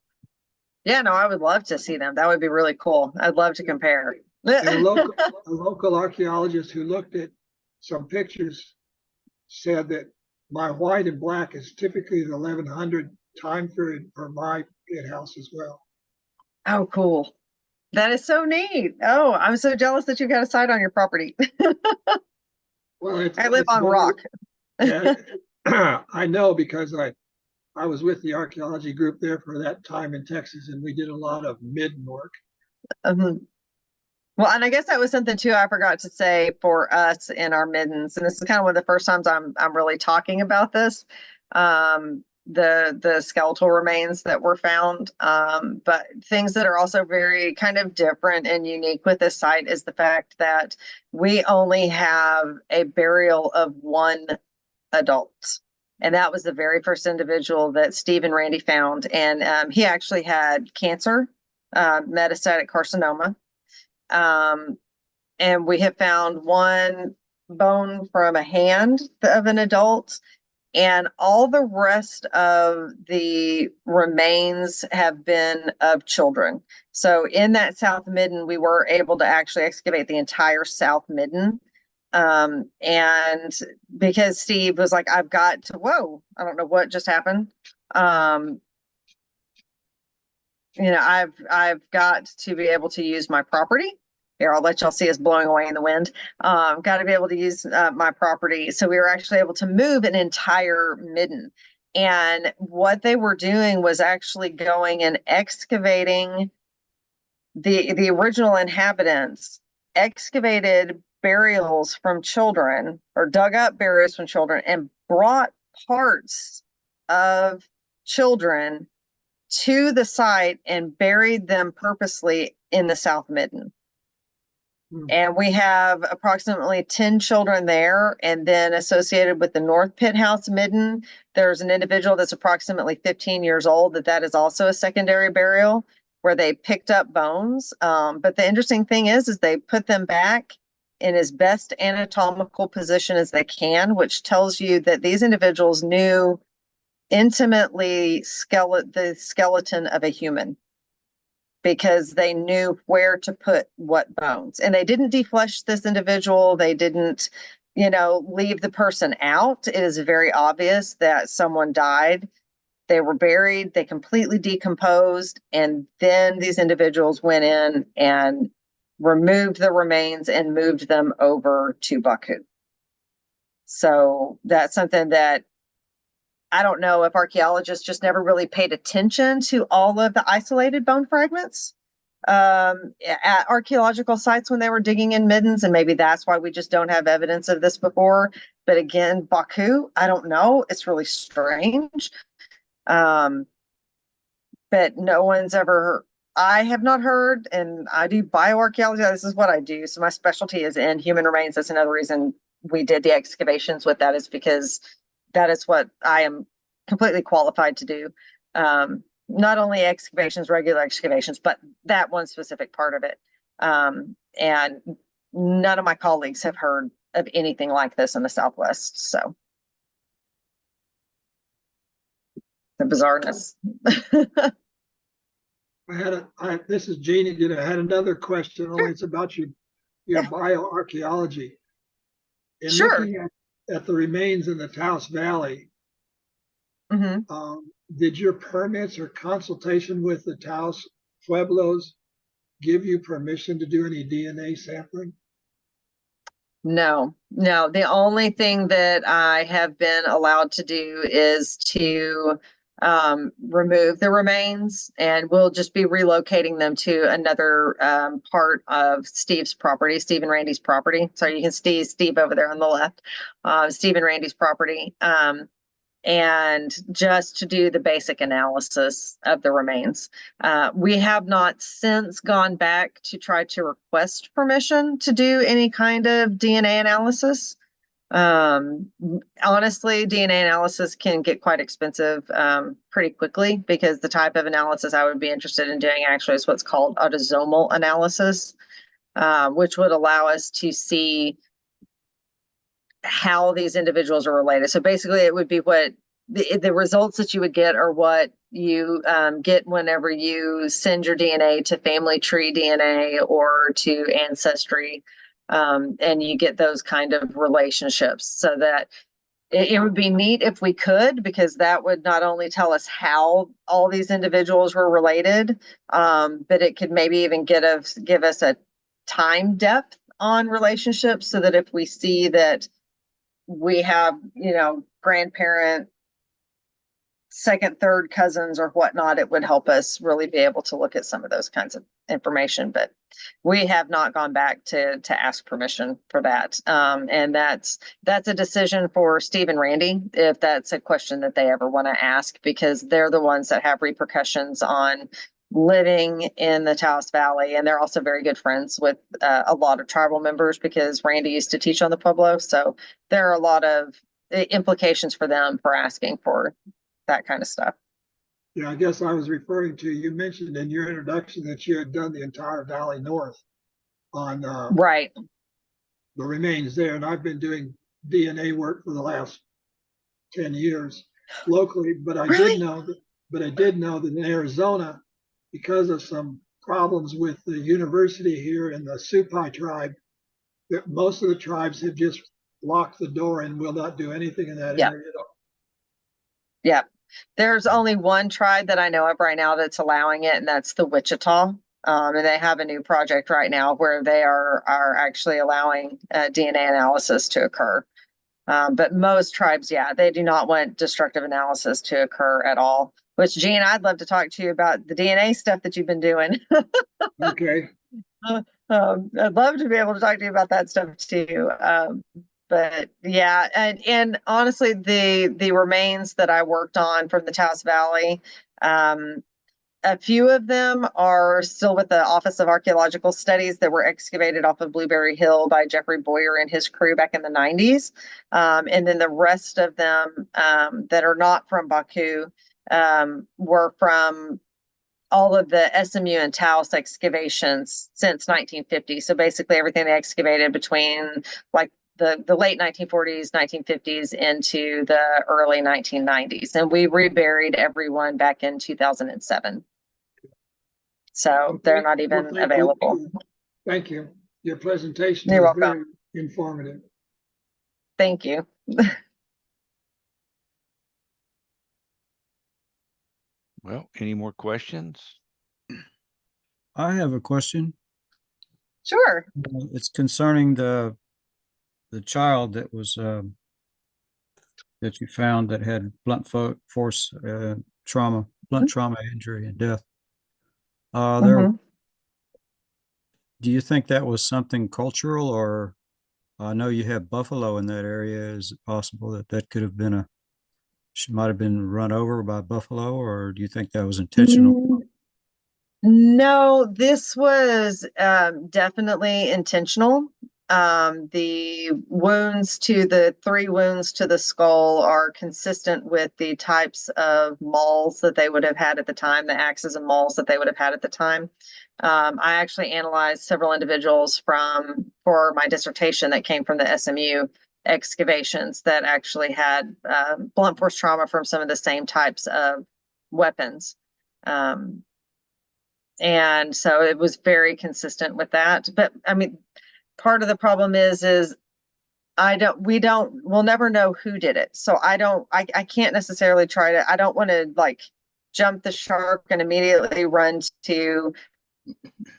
Yeah, no, I would love to see them. That would be really cool. I'd love to compare. And a local archaeologist who looked at some pictures said that my white and black is typically the 1100 time period for my pit house as well. Oh, cool. That is so neat. Oh, I'm so jealous that you got a site on your property. Well, I live on rock. Yeah, I know, because I was with the archaeology group there for that time in Texas, and we did a lot of midden work. Well, and I guess that was something too I forgot to say for us in our middens, and this is kind of one of the first times I'm really talking about this. the skeletal remains that were found. But things that are also very kind of different and unique with this site is the fact that we only have a burial of one adult. And that was the very first individual that Steve and Randy found. And he actually had cancer, metastatic carcinoma. And we have found one bone from a hand of an adult, and all the rest of the remains have been of children. So in that South Midden, we were able to actually excavate the entire South Midden. And because Steve was like, I've got to, whoa, I don't know what just happened. I've got to be able to use my property. Here, I'll let y'all see us blowing away in the wind. Got to be able to use my property. So we were actually able to move an entire midden. And what they were doing was actually going and excavating the original inhabitants, excavated burials from children, or dug up burials from children, and brought parts of children to the site and buried them purposely in the South Midden. And we have approximately 10 children there. And then associated with the North Pit House Midden, there's an individual that's approximately 15 years old that is also a secondary burial where they picked up bones. But the interesting thing is they put them back in as best anatomical position as they can, which tells you that these individuals knew intimately the skeleton of a human, because they knew where to put what bones. And they didn't deflesh this individual. They didn't, leave the person out. It is very obvious that someone died. They were buried, they completely decomposed, and then these individuals went in and removed the remains and moved them over to Baahku. So that's something that I don't know if archaeologists just never really paid attention to all of the isolated bone fragments at archaeological sites when they were digging in middens, and maybe that's why we just don't have evidence of this before. But again, Baahku, I don't know. It's really strange. But no one's ever, I have not heard, and I do bioarchaeology. This is what I do. So my specialty is in human remains. That's another reason we did the excavations with that, is because that is what I am completely qualified to do. Not only excavations, regular excavations, but that one specific part of it. And none of my colleagues have heard of anything like this in the Southwest. So the bizarreness. This is Jeannie again. I had another question. Sure. Only it's about your bioarchaeology. In Sure. looking at the remains in the Taos Valley, did your permits or consultation with the Taos Pueblos give you permission to do any DNA sampling? No. The only thing that I have been allowed to do is to remove the remains, and we'll just be relocating them to another part of Steve's property, Steve and Randy's property. So you can see Steve over there on the left, Steve and Randy's property, and just to do the basic analysis of the remains. We have not since gone back to try to request permission to do any kind of DNA analysis. Honestly, DNA analysis can get quite expensive pretty quickly, because the type of analysis I would be interested in doing actually is what's called autosomal analysis, which would allow us to see how these individuals are related. So basically it would be what the results that you would get are what you get whenever you send your DNA to Family Tree DNA or to Ancestry. And you get those kind of relationships, so that it would be neat if we could, because that would not only tell us how all these individuals were related, but it could maybe even give us a time depth on relationships, so that if we see that we have, grandparent, second, third cousins or whatnot, it would help us really be able to look at some of those kinds of information. But we have not gone back to ask permission for that. And that's a decision for Steve and Randy, if that's a question that they ever want to ask, because they're the ones that have repercussions on living in the Taos Valley. And they're also very good friends with a lot of tribal members, because Randy used to teach on the Pueblo. So there are a lot of implications for them for asking for that kind of stuff. Yeah, I guess I was referring to, you mentioned in your introduction that you had done the entire Valley North on Right. the remains there, and I've been doing DNA work for the last 10 years locally, but I Really? did know that in Arizona, because of some problems with the university here and the Supai tribe, that most of the tribes have just locked the door and will not do anything in that Yep. area at all. Yep. There's only one tribe that I know of right now that's allowing it, and that's the Wichita. And they have a new project right now where they are actually allowing DNA analysis to occur. But most tribes, yeah, they do not want destructive analysis to occur at all. Which, Gene, I'd love to talk to you about the DNA stuff that you've been doing. Okay. I'd love to be able to talk to you about that stuff too. But yeah, and honestly, the remains that I worked on from the Taos Valley, a few of them are still with the Office of Archaeological Studies that were excavated off of Blueberry Hill by Jeffrey Boyer and his crew back in the 90s. And then the rest of them that are not from Baahku were from all of the SMU and Taos excavations since 1950. So basically everything they excavated between like the late 1940s, 1950s into the early 1990s. And we reburied everyone back in 2007. So Okay. they're not even Well, available. Thank you. Your presentation You're was welcome. very informative. Thank you. Well, any more questions? I have a question. Sure. It's concerning the child that was that you found that had blunt force trauma, blunt trauma injury and death. There, do you think that was something cultural, or I know you have buffalo in that area? Is it possible that that could have been she might have been run over by buffalo, or do you think that was intentional? No, this was definitely intentional. The three wounds to the skull are consistent with the types of mauls that they would have had at the time, the axes and mauls that they would have had at the time. I actually analyzed several individuals for my dissertation that came from the SMU excavations that actually had blunt force trauma from some of the same types of weapons. And so it was very consistent with that. But I mean, part of the problem is we'll never know who did it. So I can't necessarily I don't want to like jump the shark and immediately run to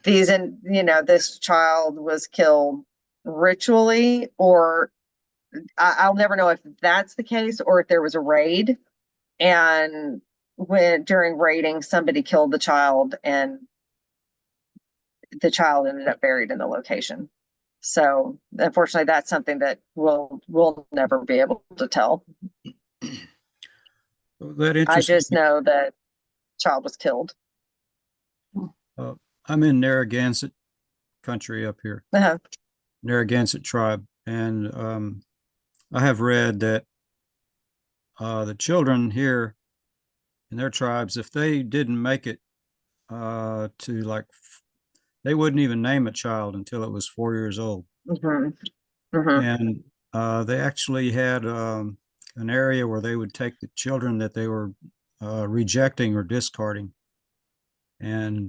these, and this child was killed ritually, or I'll never know if that's the case, or if there was a raid and during raiding somebody killed the child and the child ended up buried in the location. So unfortunately, that's something that we'll never be able to tell. I just know that child was killed. I'm in Narragansett country up here, Narragansett tribe, and I have read that the children here in their tribes, if they didn't make it to they wouldn't even name a child until it was 4 years old. And they actually had an area where they would take the children that they were rejecting or discarding and,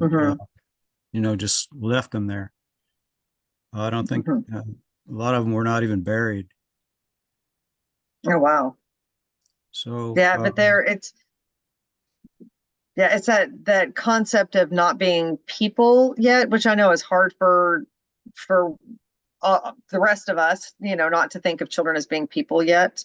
just left them there. I don't think a lot of them were not even buried. Oh, wow. So, yeah, but it's that concept of not being people yet, which I know is hard for the rest of us, not to think of children as being people yet.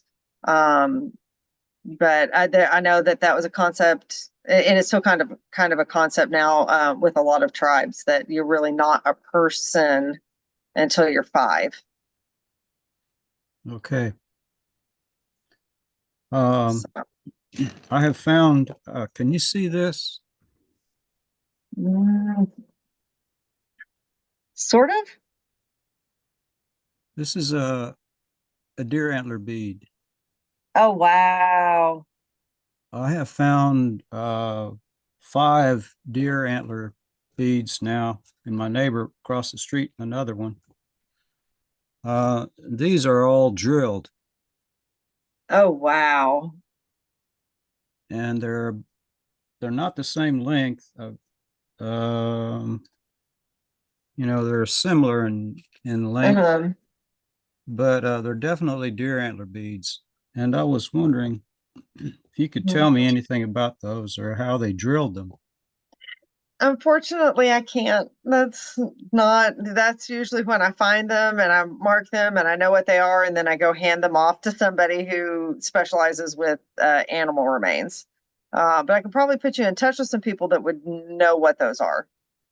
But I know that that was a concept, and it's still kind of a concept now with a lot of tribes, that you're really not a person until you're 5. Okay. Um, So, I have found, can you see this? mm, sort of. This is a deer antler bead. Oh, wow. I have found 5 deer antler beads now, and my neighbor across the street, another one. These are all drilled, Oh, wow. and they're not the same length of, they're similar in length, Uh-huh. but they're definitely deer antler beads. And I was wondering if you could Mhm. tell me anything about those or how they drilled them. Unfortunately, I can't. That's usually when I find them and I mark them and I know what they are, and then I go hand them off to somebody who specializes with animal remains. But I could probably put you in touch with some people that would know what those are.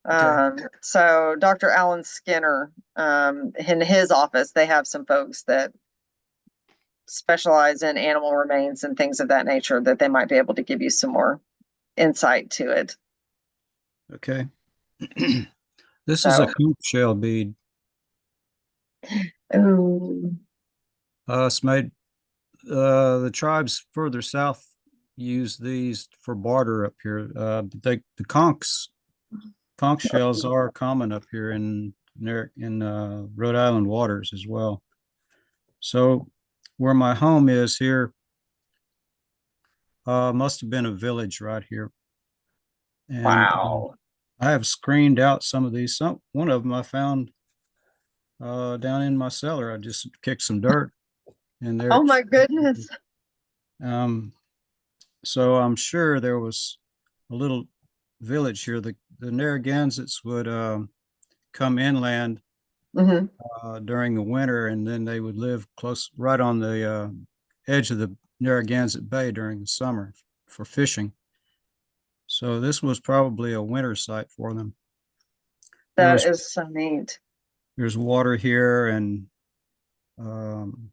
Okay. So Dr. Alan Skinner, in his office, they have some folks that specialize in animal remains and things of that nature that they might be able to give you some more insight to it. Okay. This is a So, conch shell bead. ooh. It's made, the tribes further south use these for barter up here. The conch shells are common up here in Rhode Island waters as well. So where my home is here, must have been a village right here. And Wow. I have screened out some of these. One of them I found down in my cellar. I just kicked some dirt in there. Oh my goodness. Um, so I'm sure there was a little village here. The Narragansetts would come inland Hmm. during the winter, and then they would live close, right on the edge of the Narragansett Bay during the summer for fishing. So this was probably a winter site for them. That There's is so neat. there's water here, and um,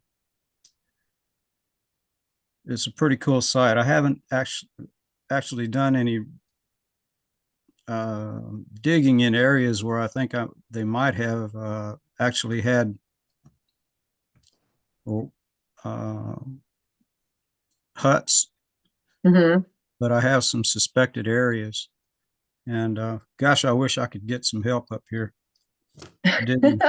it's a pretty cool site. I haven't actually done any digging in areas where I think they might have actually had uh, huts, Hmm. but I have some suspected areas. And gosh, I wish I could get some help up here digging.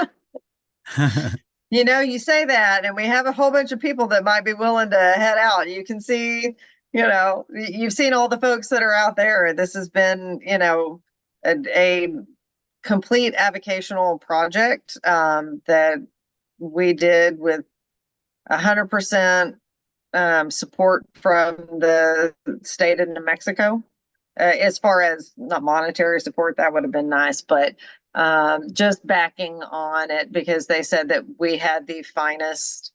You say that, and we have a whole bunch of people that might be willing to head out. You can see, you've seen all the folks that are out there. This has been, a complete avocational project that we did with 100% support from the state of New Mexico. As far as not monetary support, that would have been nice, but just backing on it, because they said that we had the finest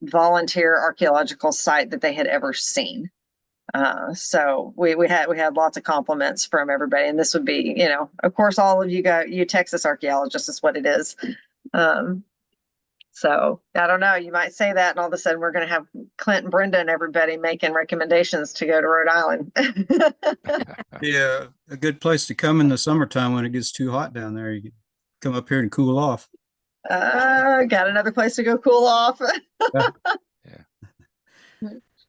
volunteer archaeological site that they had ever seen. So we had lots of compliments from everybody, and this would be, of course, all of you Texas archaeologists is what it is. So I don't know, you might say that and all of a sudden we're going to have Clint and Brenda and everybody making recommendations to go to Rhode Island. Yeah, a good place to come in the summertime when it gets too hot down there. You can come up here and cool off. Got another place to go cool off. Yeah. Yeah.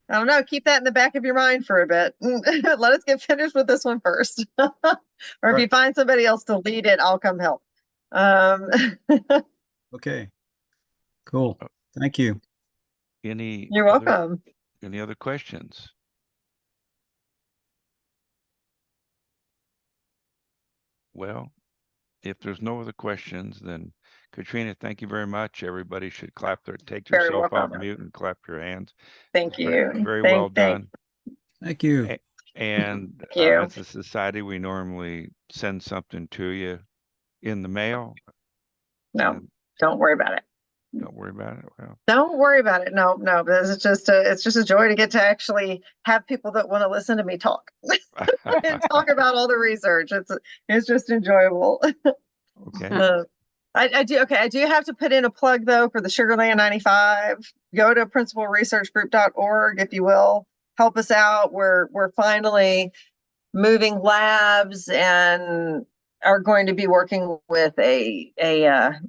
I don't know, keep that in the back of your mind for a bit. Let us get finished with this one first. Or if you find somebody else to lead it, I'll come help. Okay, cool. Thank you. You're welcome. Any other questions? Well, if there's no other questions, then Catrina, thank you very much. Everybody should take yourself off mute and clap your hands. Thank you. Very well done. Thank you. And Thank you. as a society, we normally send something to you in the mail. No, don't worry about it. Don't worry about it. Well, Don't worry about it. No, no, but it's just a joy to get to actually have people that want to listen to me talk and talk about all the research. It's just enjoyable. okay. I do. Okay. I do have to put in a plug though for the Sugarland 95. Go to principalresearchgroup.org if you will. Help us out. We're finally moving labs and are going to be working with a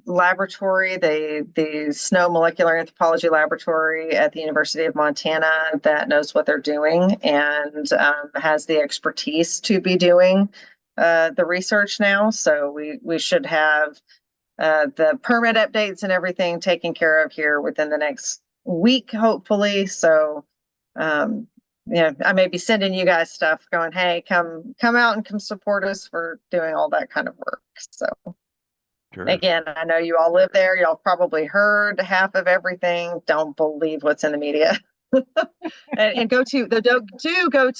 laboratory, the Snow Molecular Anthropology Laboratory at the University of Montana that knows what they're doing and has the expertise to be doing the research now. So we should have the permit updates and everything taken care of here within the next week, hopefully. So yeah, I may be sending you guys stuff going, hey, come out and come support us for doing all that kind of work. So Sure. again, I know you all live there. Y'all probably heard half of everything. Don't believe what's in the media. and go to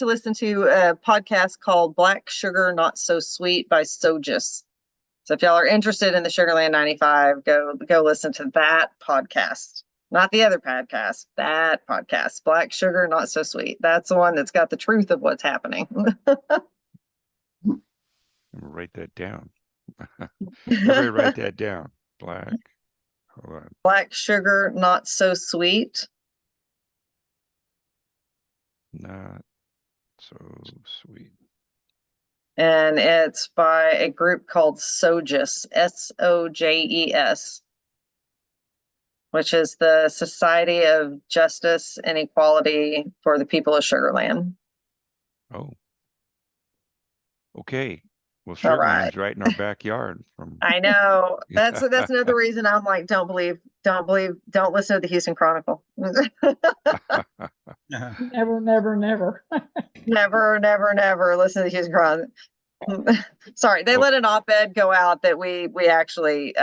listen to a podcast called Black Sugar Not So Sweet by Sojus. So if y'all are interested in the Sugarland 95, go listen to that podcast. Not the other podcast, that podcast, Black Sugar, Not So Sweet. That's the one that's got the truth of what's happening. Write that down. Everybody write that down. Hold on. Black Sugar, Not So Sweet. Not so sweet. And it's by a group called Sojus, Sojes, which is the Society of Justice and Equality for the People of Sugarland. Oh. Okay. Well, All Sugarland's right in our backyard. I know. That's another reason I'm like, don't listen to the Houston Chronicle. Never, never, never. never listen to the Houston Chronicle. Sorry, they let an op-ed go out that we actually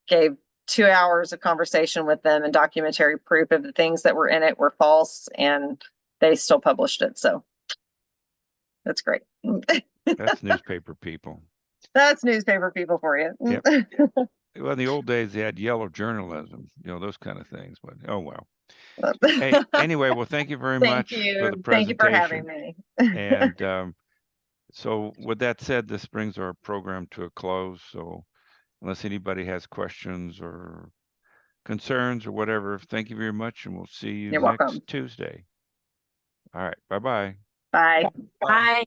gave 2 hours of conversation with them and documentary proof of the things that were in it were false, and they still published it. So that's great. That's newspaper people. That's newspaper people for you. Yep. Well, in the old days, they had yellow journalism, those kind of things. But oh well. Hey, anyway, well, thank you very much for the presentation. Thank you for having me. And so with that said, this brings our program to a close. So unless anybody has questions or concerns or whatever, thank you very much, and we'll see you You're next welcome. Tuesday. All right. Bye-bye. Bye. Bye.